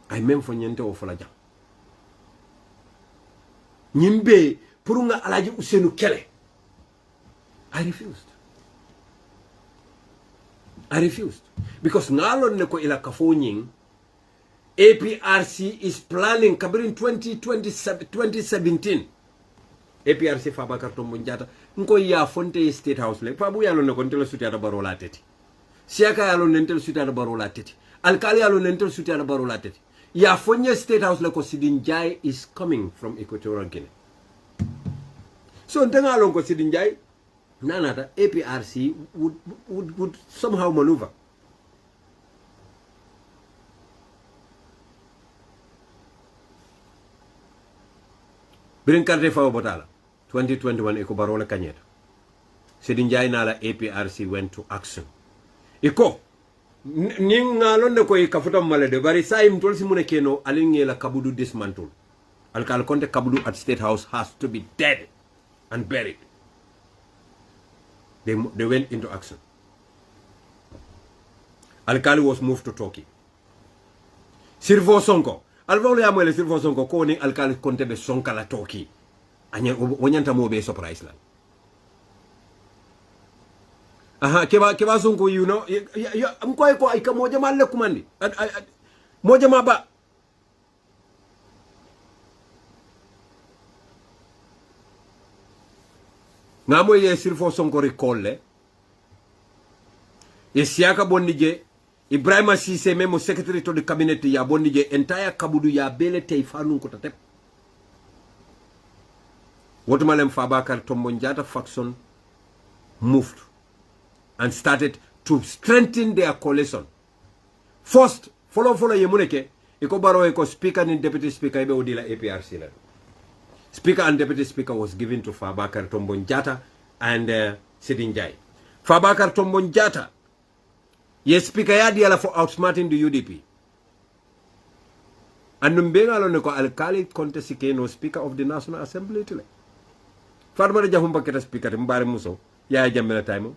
Speaker 2: I mem fo nyente o fola jam. Nyimbe purunga Alaji Usenu kele. I refused. Because ngalon ne ko ila kafo nying APRC is planning kabirin 2017 APRC Fabakary Tombong Jatta nko ya fonte State House le Fabu yalo ne ko ntelo suti ada barola teti siaka yalo ne ntelo suti ada barola teti alkali yalo ne ntelo suti ada barola teti ya fonye State House le ko Sidinjai is coming from Equatorial Guinea. So ntenga lon ko Sidinjai nanata APRC would somehow maneuver. Birin karte fawo botala 2021 eko barola kanyeta Sidinjai nala APRC went to action iko ningalon ne ko ikafuta malade bari saim tolsi mune keno alingela kabudu dismantle alkal konte kabudu at State House has to be dead and buried. They went into action. Alkali was moved to Turkey. Sirvo Sonko alvolo ya mwele Sirvo Sonko ko ni alkali konte be sonka la Turkey anya wonyanta mo be surprise la. Aha keba Sonko you know mko ko ika moja malle kumandi moja maba ngamo ye Sirvo Sonko recolle ye siaka bondije Ibrahima Cissé memo secretary to the cabinet ya bondije entire kabudu ya bele teifanu ko tatep wotumalem Fabakary Tombong Jatta faction moved and started to strengthen their coalition. First follow yemuneke iko baro eko speaker and deputy speaker ibe odila APRC la. Speaker and deputy speaker was given to Fabakary Tombong Jatta and Sidinjai. Fabakary Tombong Jatta, yes, speaker yadi for outsmarting the UDP. And numbenga lo neko alkali contest no speaker of the National Assembly tile. Farmare jahumba keta speaker mbare muso ya jambela time.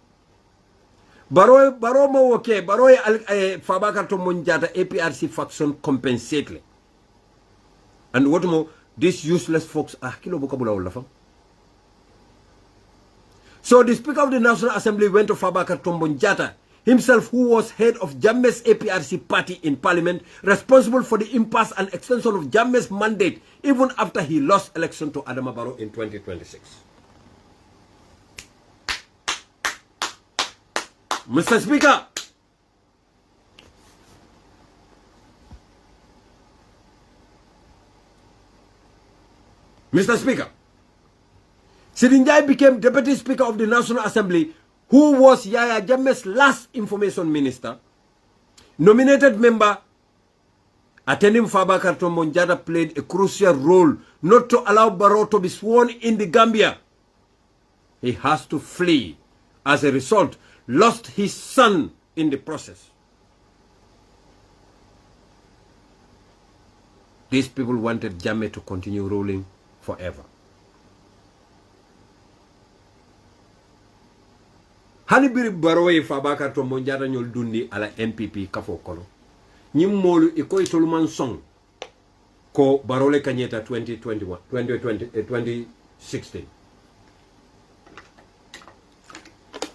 Speaker 2: Baro mo okay, baro Fabakary Tombong Jatta APRC faction compensate. And what more, these useless folks kilo bokabula ulafam. So the Speaker of the National Assembly went to Fabakary Tombong Jatta, himself who was head of Jammeh's APRC party in parliament, responsible for the impasse and extension of Jammeh's mandate even after he lost election to Adama Barrow in 2026. Mr. Speaker, Sidinjai became Deputy Speaker of the National Assembly, who was Yaya Jammeh's last information minister. Nominated member, attending Fabakary Tombong Jatta played a crucial role not to allow Barrow to be sworn in the Gambia. He has to flee. As a result, lost his son in the process. These people wanted Jammeh to continue ruling forever. Hani biri Barrow Fabakary Tombong Jatta nyol dundi ala NPP kafo kono. Nyim molu iko itoluman song ko Barrow le kanyeta 2016.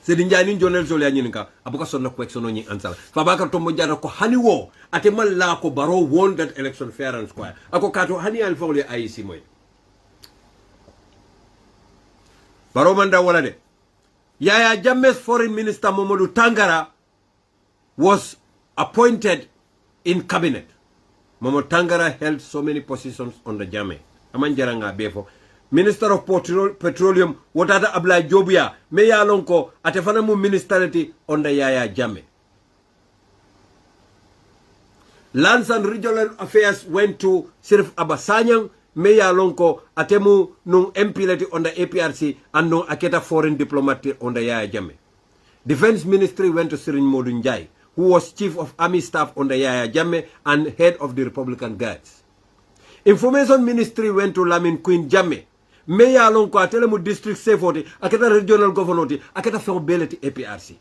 Speaker 2: Sidinjai ni jonel zole anyinka abuka sonna question oni ansala. Fabakary Tombong Jatta ko hani wo ate malla ko Barrow won that election fair and square. Ako kato hani alfa ole IEC moy. Barrow manda wala de. Yaya Jammeh's foreign minister Mamadou Tangara was appointed in cabinet. Mamadou Tangara held so many positions under Jammeh. aman jaranga befo Minister of Petroleum wotata Abla Jobia me ya lonko atefana mu ministerity onda Yaya Jammeh. Lands and Regional Affairs went to Sirif Abasanyang me ya lonko atemu nung MP leti onda APRC and nung aketa foreign diplomat onda Yaya Jammeh. Defense Ministry went to Sirin Modunjai, who was Chief of Army Staff under Yaya Jammeh and head of the Republican Guards. Information Ministry went to Lamin Queen Jammeh. Meya Lonko Atelemu District Safety, Aketa Regional Governor, Aketa Fembeleti APRC.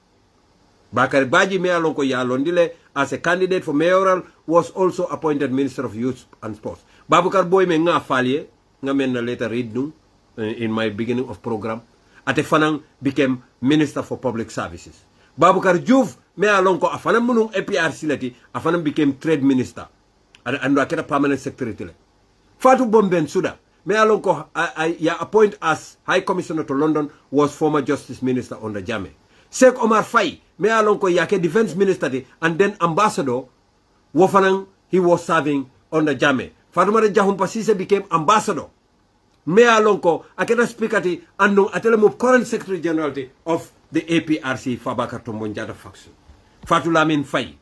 Speaker 2: Bakari Baji Meya Lonko Yalondile, as a candidate for mayoral, was also appointed Minister of Youth and Sports. Babukar Boy me nga falye, nga men later read nung, in my beginning of program. Atefanang became Minister for Public Services. Babukar Juve Meya Lonko afanam munung APRC leti, afanam became Trade Minister. And aketa permanent secretary. Fatou Bomben Suda, Meya Lonko ya appoint as High Commissioner to London, was former Justice Minister under Jammeh. Sheikh Omar Faye, Meya Lonko yake Defense Minister and then Ambassador, wofanang he was serving under Jammeh. Fatoumata Jahumpa Cissé became Ambassador. Meya Lonko aketa speaker ti andung atelemu current Secretary General of the APRC Fabakary Tombong Jatta faction. Fatou Lamine Faye,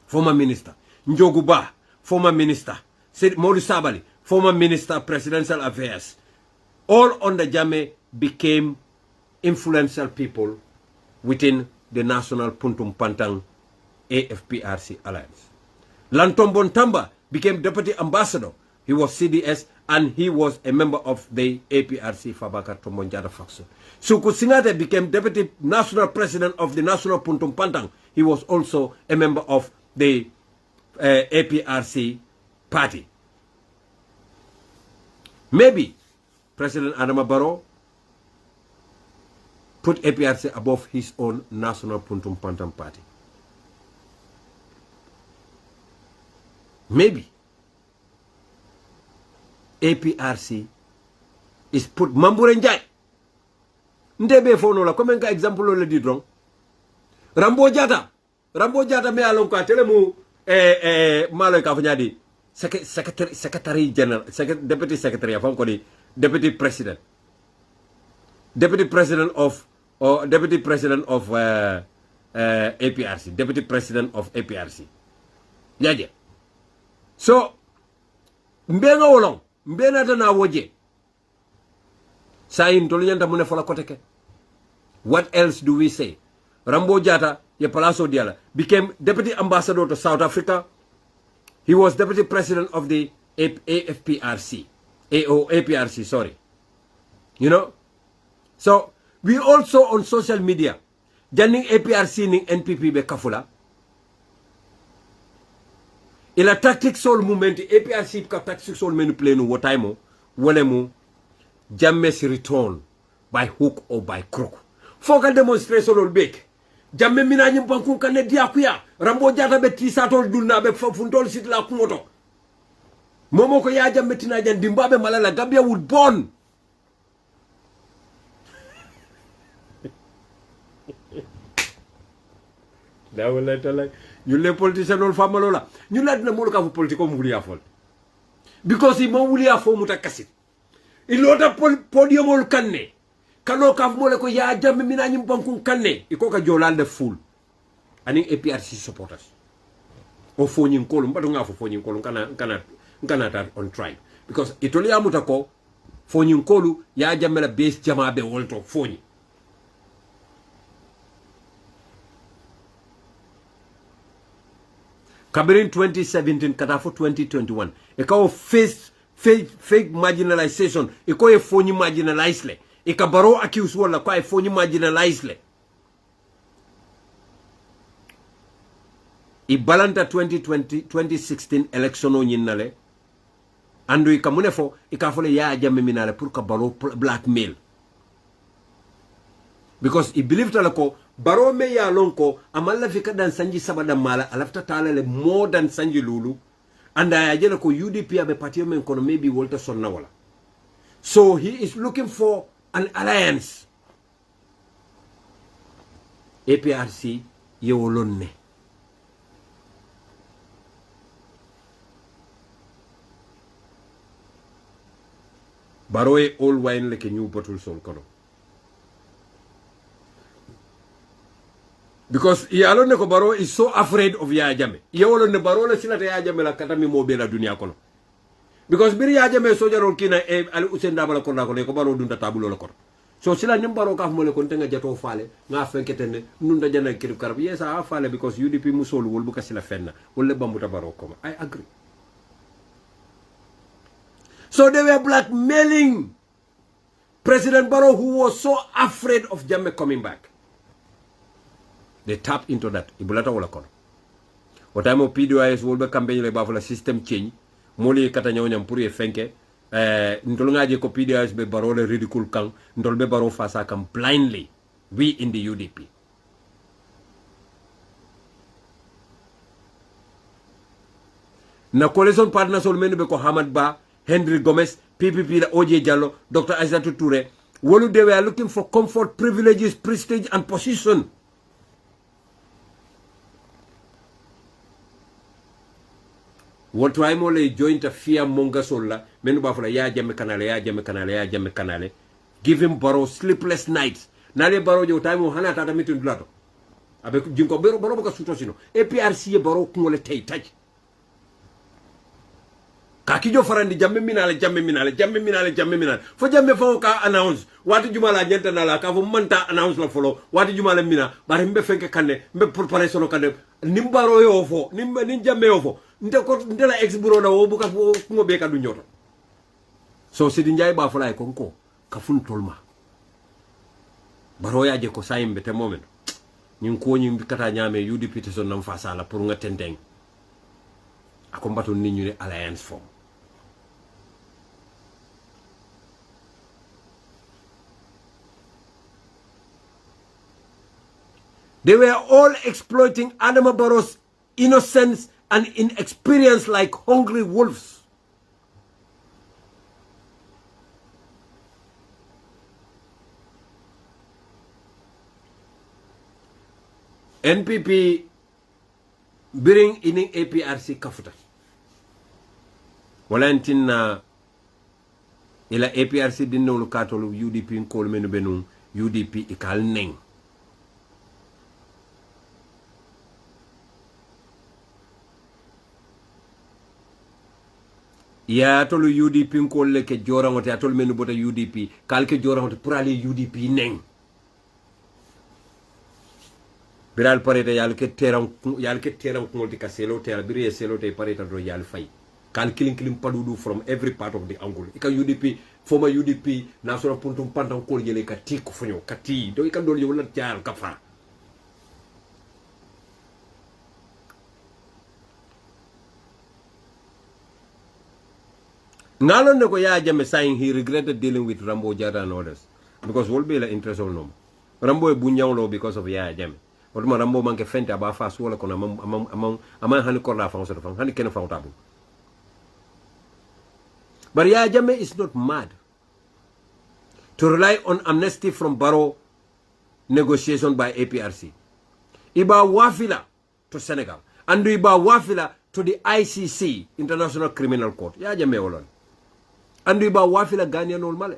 Speaker 2: former minister. Njogu Bah, former minister. Modou Sabally, former minister of Presidential Affairs. All under Jammeh became influential people within the National Puntum Pantang AFPRC alliance. Lantombon Tamba became deputy ambassador. He was CDS and he was a member of the APRC Fabakary Tombong Jatta faction. Suku Singate became deputy national president of the National Puntum Pantang. He was also a member of the APRC party. Maybe President Adama Barrow put APRC above his own National Puntum Pantang party. Maybe APRC is put Mamburenjai. Ndebe fono la comme un exemple le dit wrong. Rambo Jata me alon ko telemu malo ka fanyadi secretary general deputy secretary afan ko di deputy president of APRC, deputy president of APRC. Nyaje. So mbenga wolong mbena tana woje sayin tolu nyanta mune fola koteke. What else do we say? Rambo Jata ye Palazzo Diala became deputy ambassador to South Africa. He was deputy president of the AFPRC, APRC, sorry. You know? So we also on social media janning APRC ning NPP be kafula. Ila tactic sol movement APRC ka tactic sol menu play no wotaimo wolemu Jammeh's return by hook or by crook. Foka demonstration ol bek. Jammeh mina nyimpanku kane diakuya. Rambo Jata be tisatol dunna be funtol sit la kumoto. Momo ko ya Jammeh tina jan dimbabe malala Gambia would born. Da wala tala you le politician ol famalola. You la dina molo ka fu politiko mulia fol. Because he mo mulia fo mutakasit. Ilota podium ol kanne. Kalo kaf mole ko ya Jammeh mina nyimpanku kanne. Iko ka jolal de fool. Aning APRC supporters. O fonyin kolum mbado nga fo fonyin kolum kana tar on trial. Because itoli amuta ko fonyin kolu ya Jammeh la base jama be wolto fonyi. Kabirin 2017 katafo 2021. Ikaw fake marginalization. Ikaw e fonyi marginalize le. Ika Barrow accuse wala kwa e fonyi marginalize le. Ibalanta 2016 election o nyinale. Andu ikamune fo ikafole ya Jammeh minale pour ka Barrow blackmail. Because he believed alako Barrow me ya lonko amala fika dan sanji sabada mala alafta talale more than sanji lulu. And I ajela ko UDP abe party men kono maybe Walter Sonna wala. So he is looking for an alliance. APRC yewolonne. Barrow e old wine like a new bottle sol kono. Because yalo ne ko Barrow is so afraid of Yaya Jammeh. Yawolo ne Barrow la silata Yaya Jammeh la katami mo be la dunia kono. Because biri Yaya Jammeh sojarol kina e Ali Hussein Dabala kono ko Barrow dunda tabulo la kono. So sila nim Barrow kaf mo le kon tenga jato faale nga fenketene nunda jana kirib karab yes a faale because UDP musol wol bu kasila fenna wolle bambuta Barrow koma. I agree. So they were blackmailing President Barrow, who was so afraid of Jammeh coming back. They tapped into that. Ibulata wala kono. What time of PDIS will be campaign le bafula system change. Moli kata nyawnyam puri fenke. Ntolunga je ko PDIS be Barrow le ridicule kang. Ntolbe Barrow fasa kam blindly. We in the UDP. Na coalition partners all menu be ko Hamad Ba, Henry Gomez, PPP, OJ Jallo, Dr. Aissatou Touré. Wolu they were looking for comfort, privileges, prestige, and position. What time only joint a fear monger sola, menu bafula ya Jammeh kanale, ya Jammeh kanale, ya Jammeh kanale. Give him Barrow sleepless nights. Nale Barrow jo time hana tata mitu ndulato. Abe jinko Barrow baka suto sino. APRC Barrow kungole tay taj. Kakijo farandi Jammeh minale fo Jammeh fo ka announce wati jumala nyenta nala ka fo manta announce la folo wati jumala mina bari mbe fenke kande mbe preparation kande nim Barrow yo fo nim Jammeh yo fo nte la ex bureau na wo buka fo ngo be ka du nyoto so Sidi Njai ba fala ko ko ka fun tolma Barrow ya je ko sayimbe te moment nyin ko nyin kata nyame UDP te son nam fa sala pour nga tenteng akombatu nit ñu ne alliance form. They were all exploiting Adama Barrow's innocence and inexperience like hungry wolves. NPP bring in APRC kafuta. Walantina ila APRC dinno lu katolu UDP nkol menu benu UDP ikal neng. Ya tolu UDP nkol le ke jorangote atol menu bota UDP kal ke jorangote pour aller UDP neng. Biral pareta yal ke teram ko di kaselo ter biri selo te pareta do yal fay kan killing padudu from every part of the angle ika UDP former UDP national puntum pantan ko yele ka ti ko fonyo ka ti do ika do yola tiar ka fa ngalon ne ko ya Jammeh saying he regretted dealing with Rambo Jada and others because will be la interest on no Rambo e bunyawlo because of ya Jammeh Otuma Rambo manke fente aba fa suola kono amang hani korda fa so fa hani ken fa tabu. But Yaya Jammeh is not mad to rely on amnesty from Barrow negotiation by APRC. Iba wafila to Senegal and iba wafila to the ICC, International Criminal Court. Yaya Jammeh olon. And iba wafila Ghanaian normale.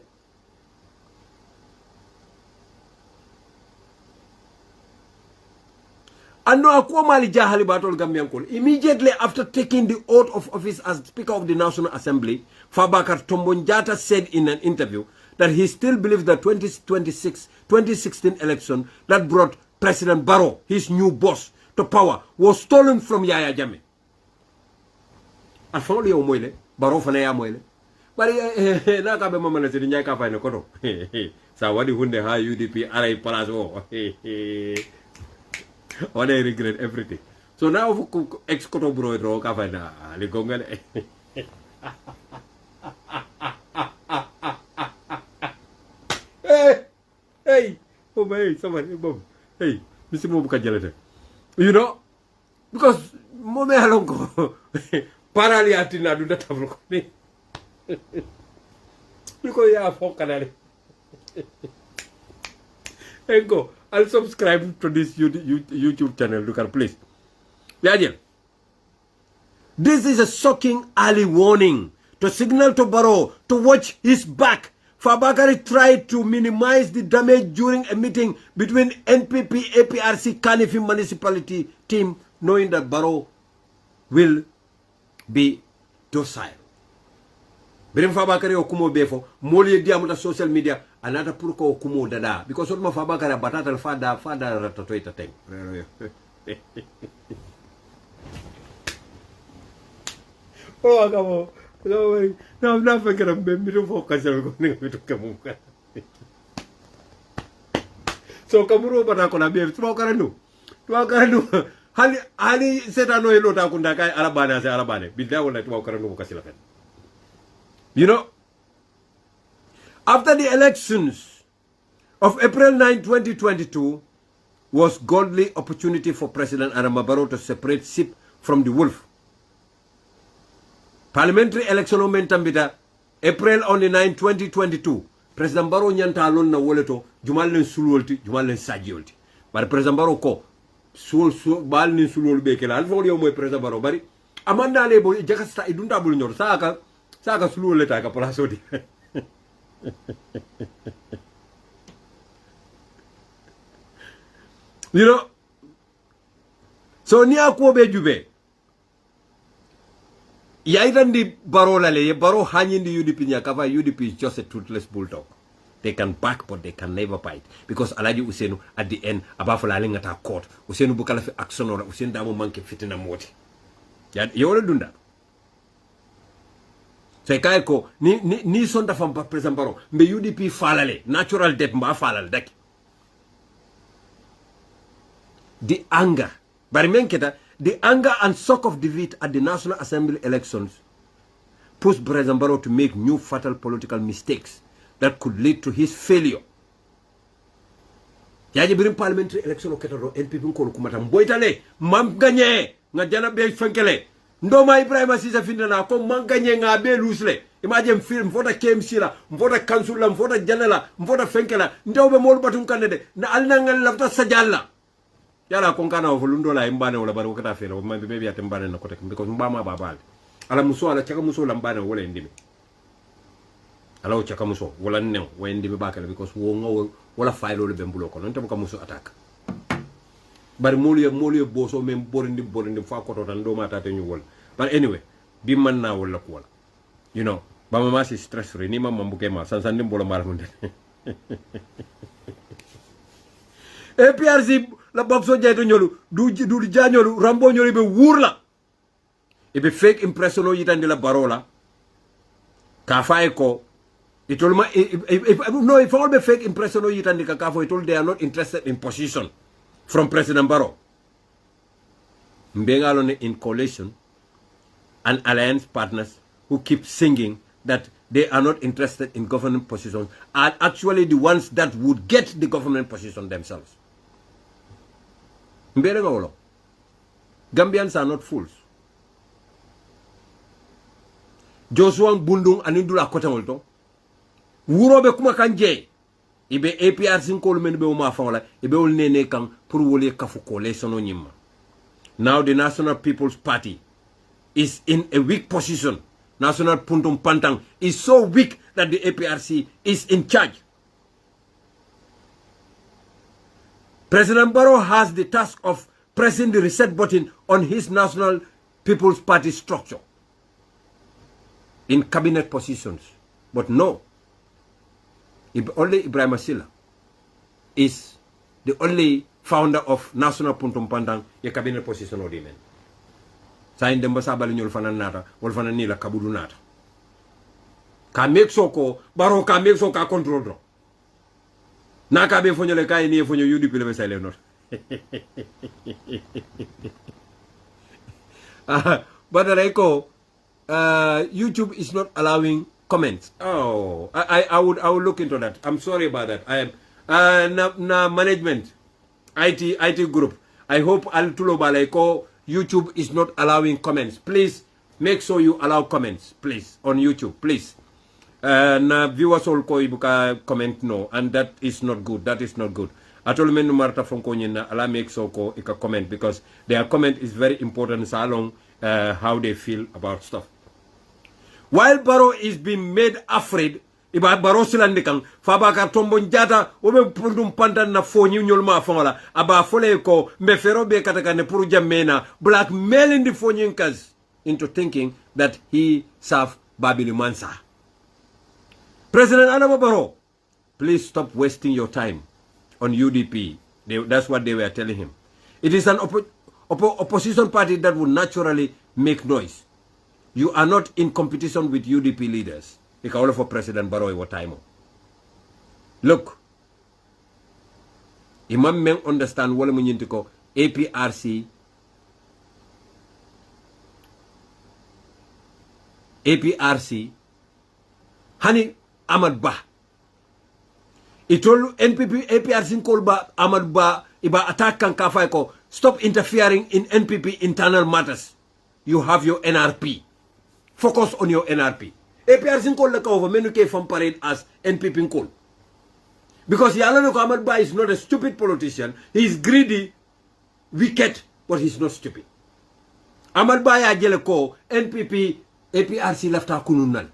Speaker 2: Immediately after taking the oath of office as Speaker of the National Assembly, Fabakar Tombonjata said in an interview that he still believes the 2016 election that brought President Barrow, his new boss, to power was stolen from Yaya Jammeh. Alfano liya umoyle, Barrow fana ya moyle. Bari na kabe mama na Sidi Njai ka fa ne koto. Sa wadi hunde ha UDP aray palaso. Or they regret everything. So now ex-koto bro ro ka fa na ali gongale. Hey, oh my, somebody, Bob. Hey, Mr. Mobuka Jalete. You know, because Mome Alongo, Parali Atina do that have me. Because you have 4 canals. And go, I'll subscribe to this YouTube channel, look at please. Yeah. This is a shocking early warning to signal to Barrow to watch his back Fabakary tried to minimize the damage during a meeting between NPP APRC Kanifi municipality team, knowing that Barrow will be docile. Birim Fabakary okumo befo moli diamuta social media anata pour ko okumo dada because what ma Fabakary batata fada ratatoita teng. Oh kamo no na fikira mbiro focus ko ni bitu kamu. So kamuro bata ko na be tuwa karanu hali setano elo ta kunda kai arabane ase arabane bidda wala tuwa karanu ko kasila fen. You know, after the elections of April 9, 2022 was godly opportunity for President Barrow to separate sheep from the wolf. Parliamentary election momentum bita April on the 9, 2022. President Barrow nyanta alon na woleto jumal len sulolti jumal len sajiolti. But President Barrow ko bal nin sulol beke la alfo yo moy President Barrow bari amanda le bo jakasta idunda bul ñor saka sulol leta ka place di. You know, so ni ako be jube yaitandi Barrow lale Barrow hanyindi UDP nya kava UDP is just a toothless bulldog. They can back but they can never bite because Alaji Usenu at the end abafola lingata court Usenu bukala fi action or Usenu damu manke fitina moti ya yore dunda so ko ni sonda fam President Barrow mbe UDP falale natural death mba falal dak the anger bari menketa the anger and shock of defeat at the National Assembly elections pushed President Barrow to make new fatal political mistakes that could lead to his failure. Yaji birim parliamentary election oketaro NPP ko kumata mboitale mam gagné nga jana be fenkele ndoma Ibrahima Sisa findana ko man gagné nga be lusle imagine film mfota KMC la mfota council la mfota janela mfota fenkela ndawbe mol batun kanede na alnangal lafta sajalla yala ko kana ko lundo la imbane wala bari ko kata fere man be biya tembane na kotek because mbama babal ala muso ala chaka muso la mbane wala ndimi ala o chaka muso wala new wendi be bakale because wo ngaw wala faylo le bembulo ko non tabuka muso attack bari moliye boso mem borindi fa ko to tan do mata te ñu wol but anyway bi man na wala ko wala you know ba mama si stress free ni mama mbuke ma san san mbolo mara munde APRC la boxo jeyto ñolu du jañolu rambo ñolu be wurla e be fake impression o yitande la barola ka fay ko it told me if all the fake impression you can it told they are not interested in position from President Barrow. Mbengalone in coalition and alliance partners who keep singing that they are not interested in government positions are actually the ones that would get the government position themselves. Mbengalone. Gambians are not fools. Joshua Bundung anindula kotamolto. Wurobe kuma kanje ibe APRC ko men be ma fawla ibe wol nene kan pour wole kafu coalition nyima. Now the National People's Party is in a weak position. National Puntum Pantang is so weak that the APRC is in charge. President Barrow has the task of pressing the reset button on his National People's Party structure in cabinet positions. But no, only Ibrahima Silla is the only founder of National Puntum Pantang ye cabinet position o dimen. Sa indemba sabali nyol fana nata wol fana ni la kabudu nata. Ka make so ko Barrow ka make so ka control do. Na ka be fonyo le kay ni fonyo UDP le be sale not. But YouTube is not allowing comments. Oh, I would look into that. I'm sorry about that. I am na management IT group. I hope Altulo Baleko YouTube is not allowing comments. Please make sure you allow comments, please, on YouTube, please. Na viewers all ko ibuka comment no, and that is not good. That is not good. Atol men marta fonko nyina ala make so ko ika comment because their comment is very important so along how they feel about stuff. While Barrow is being made afraid iba Barrow silandi kan Fabakary Tombong Jatta obe pundum pantan na foni nyol ma fonla aba fole ko mbe fero be katakane pour jammena blackmailing the Fonyinkers into thinking that he served Babili Mansa. President Adama Barrow, please stop wasting your time on UDP. That's what they were telling him. It is an opposition party that would naturally make noise. You are not in competition with UDP leaders. Ikaole for President Barrow iwo time. Look, imam men understand wala munyinti ko APRC hani Ahmad Bah. Itolu NPP APRC kolba Ahmad Bah iba attack kan kafay ko stop interfering in NPP internal matters. You have your NRP. Focus on your NRP. APRC call the cover menu ke from parade as NPP call. Because Yalano Ahmad Bah is not a stupid politician. He is greedy, wicked, but he's not stupid. Ahmad Bah ya jele ko NPP APRC lafta kununal.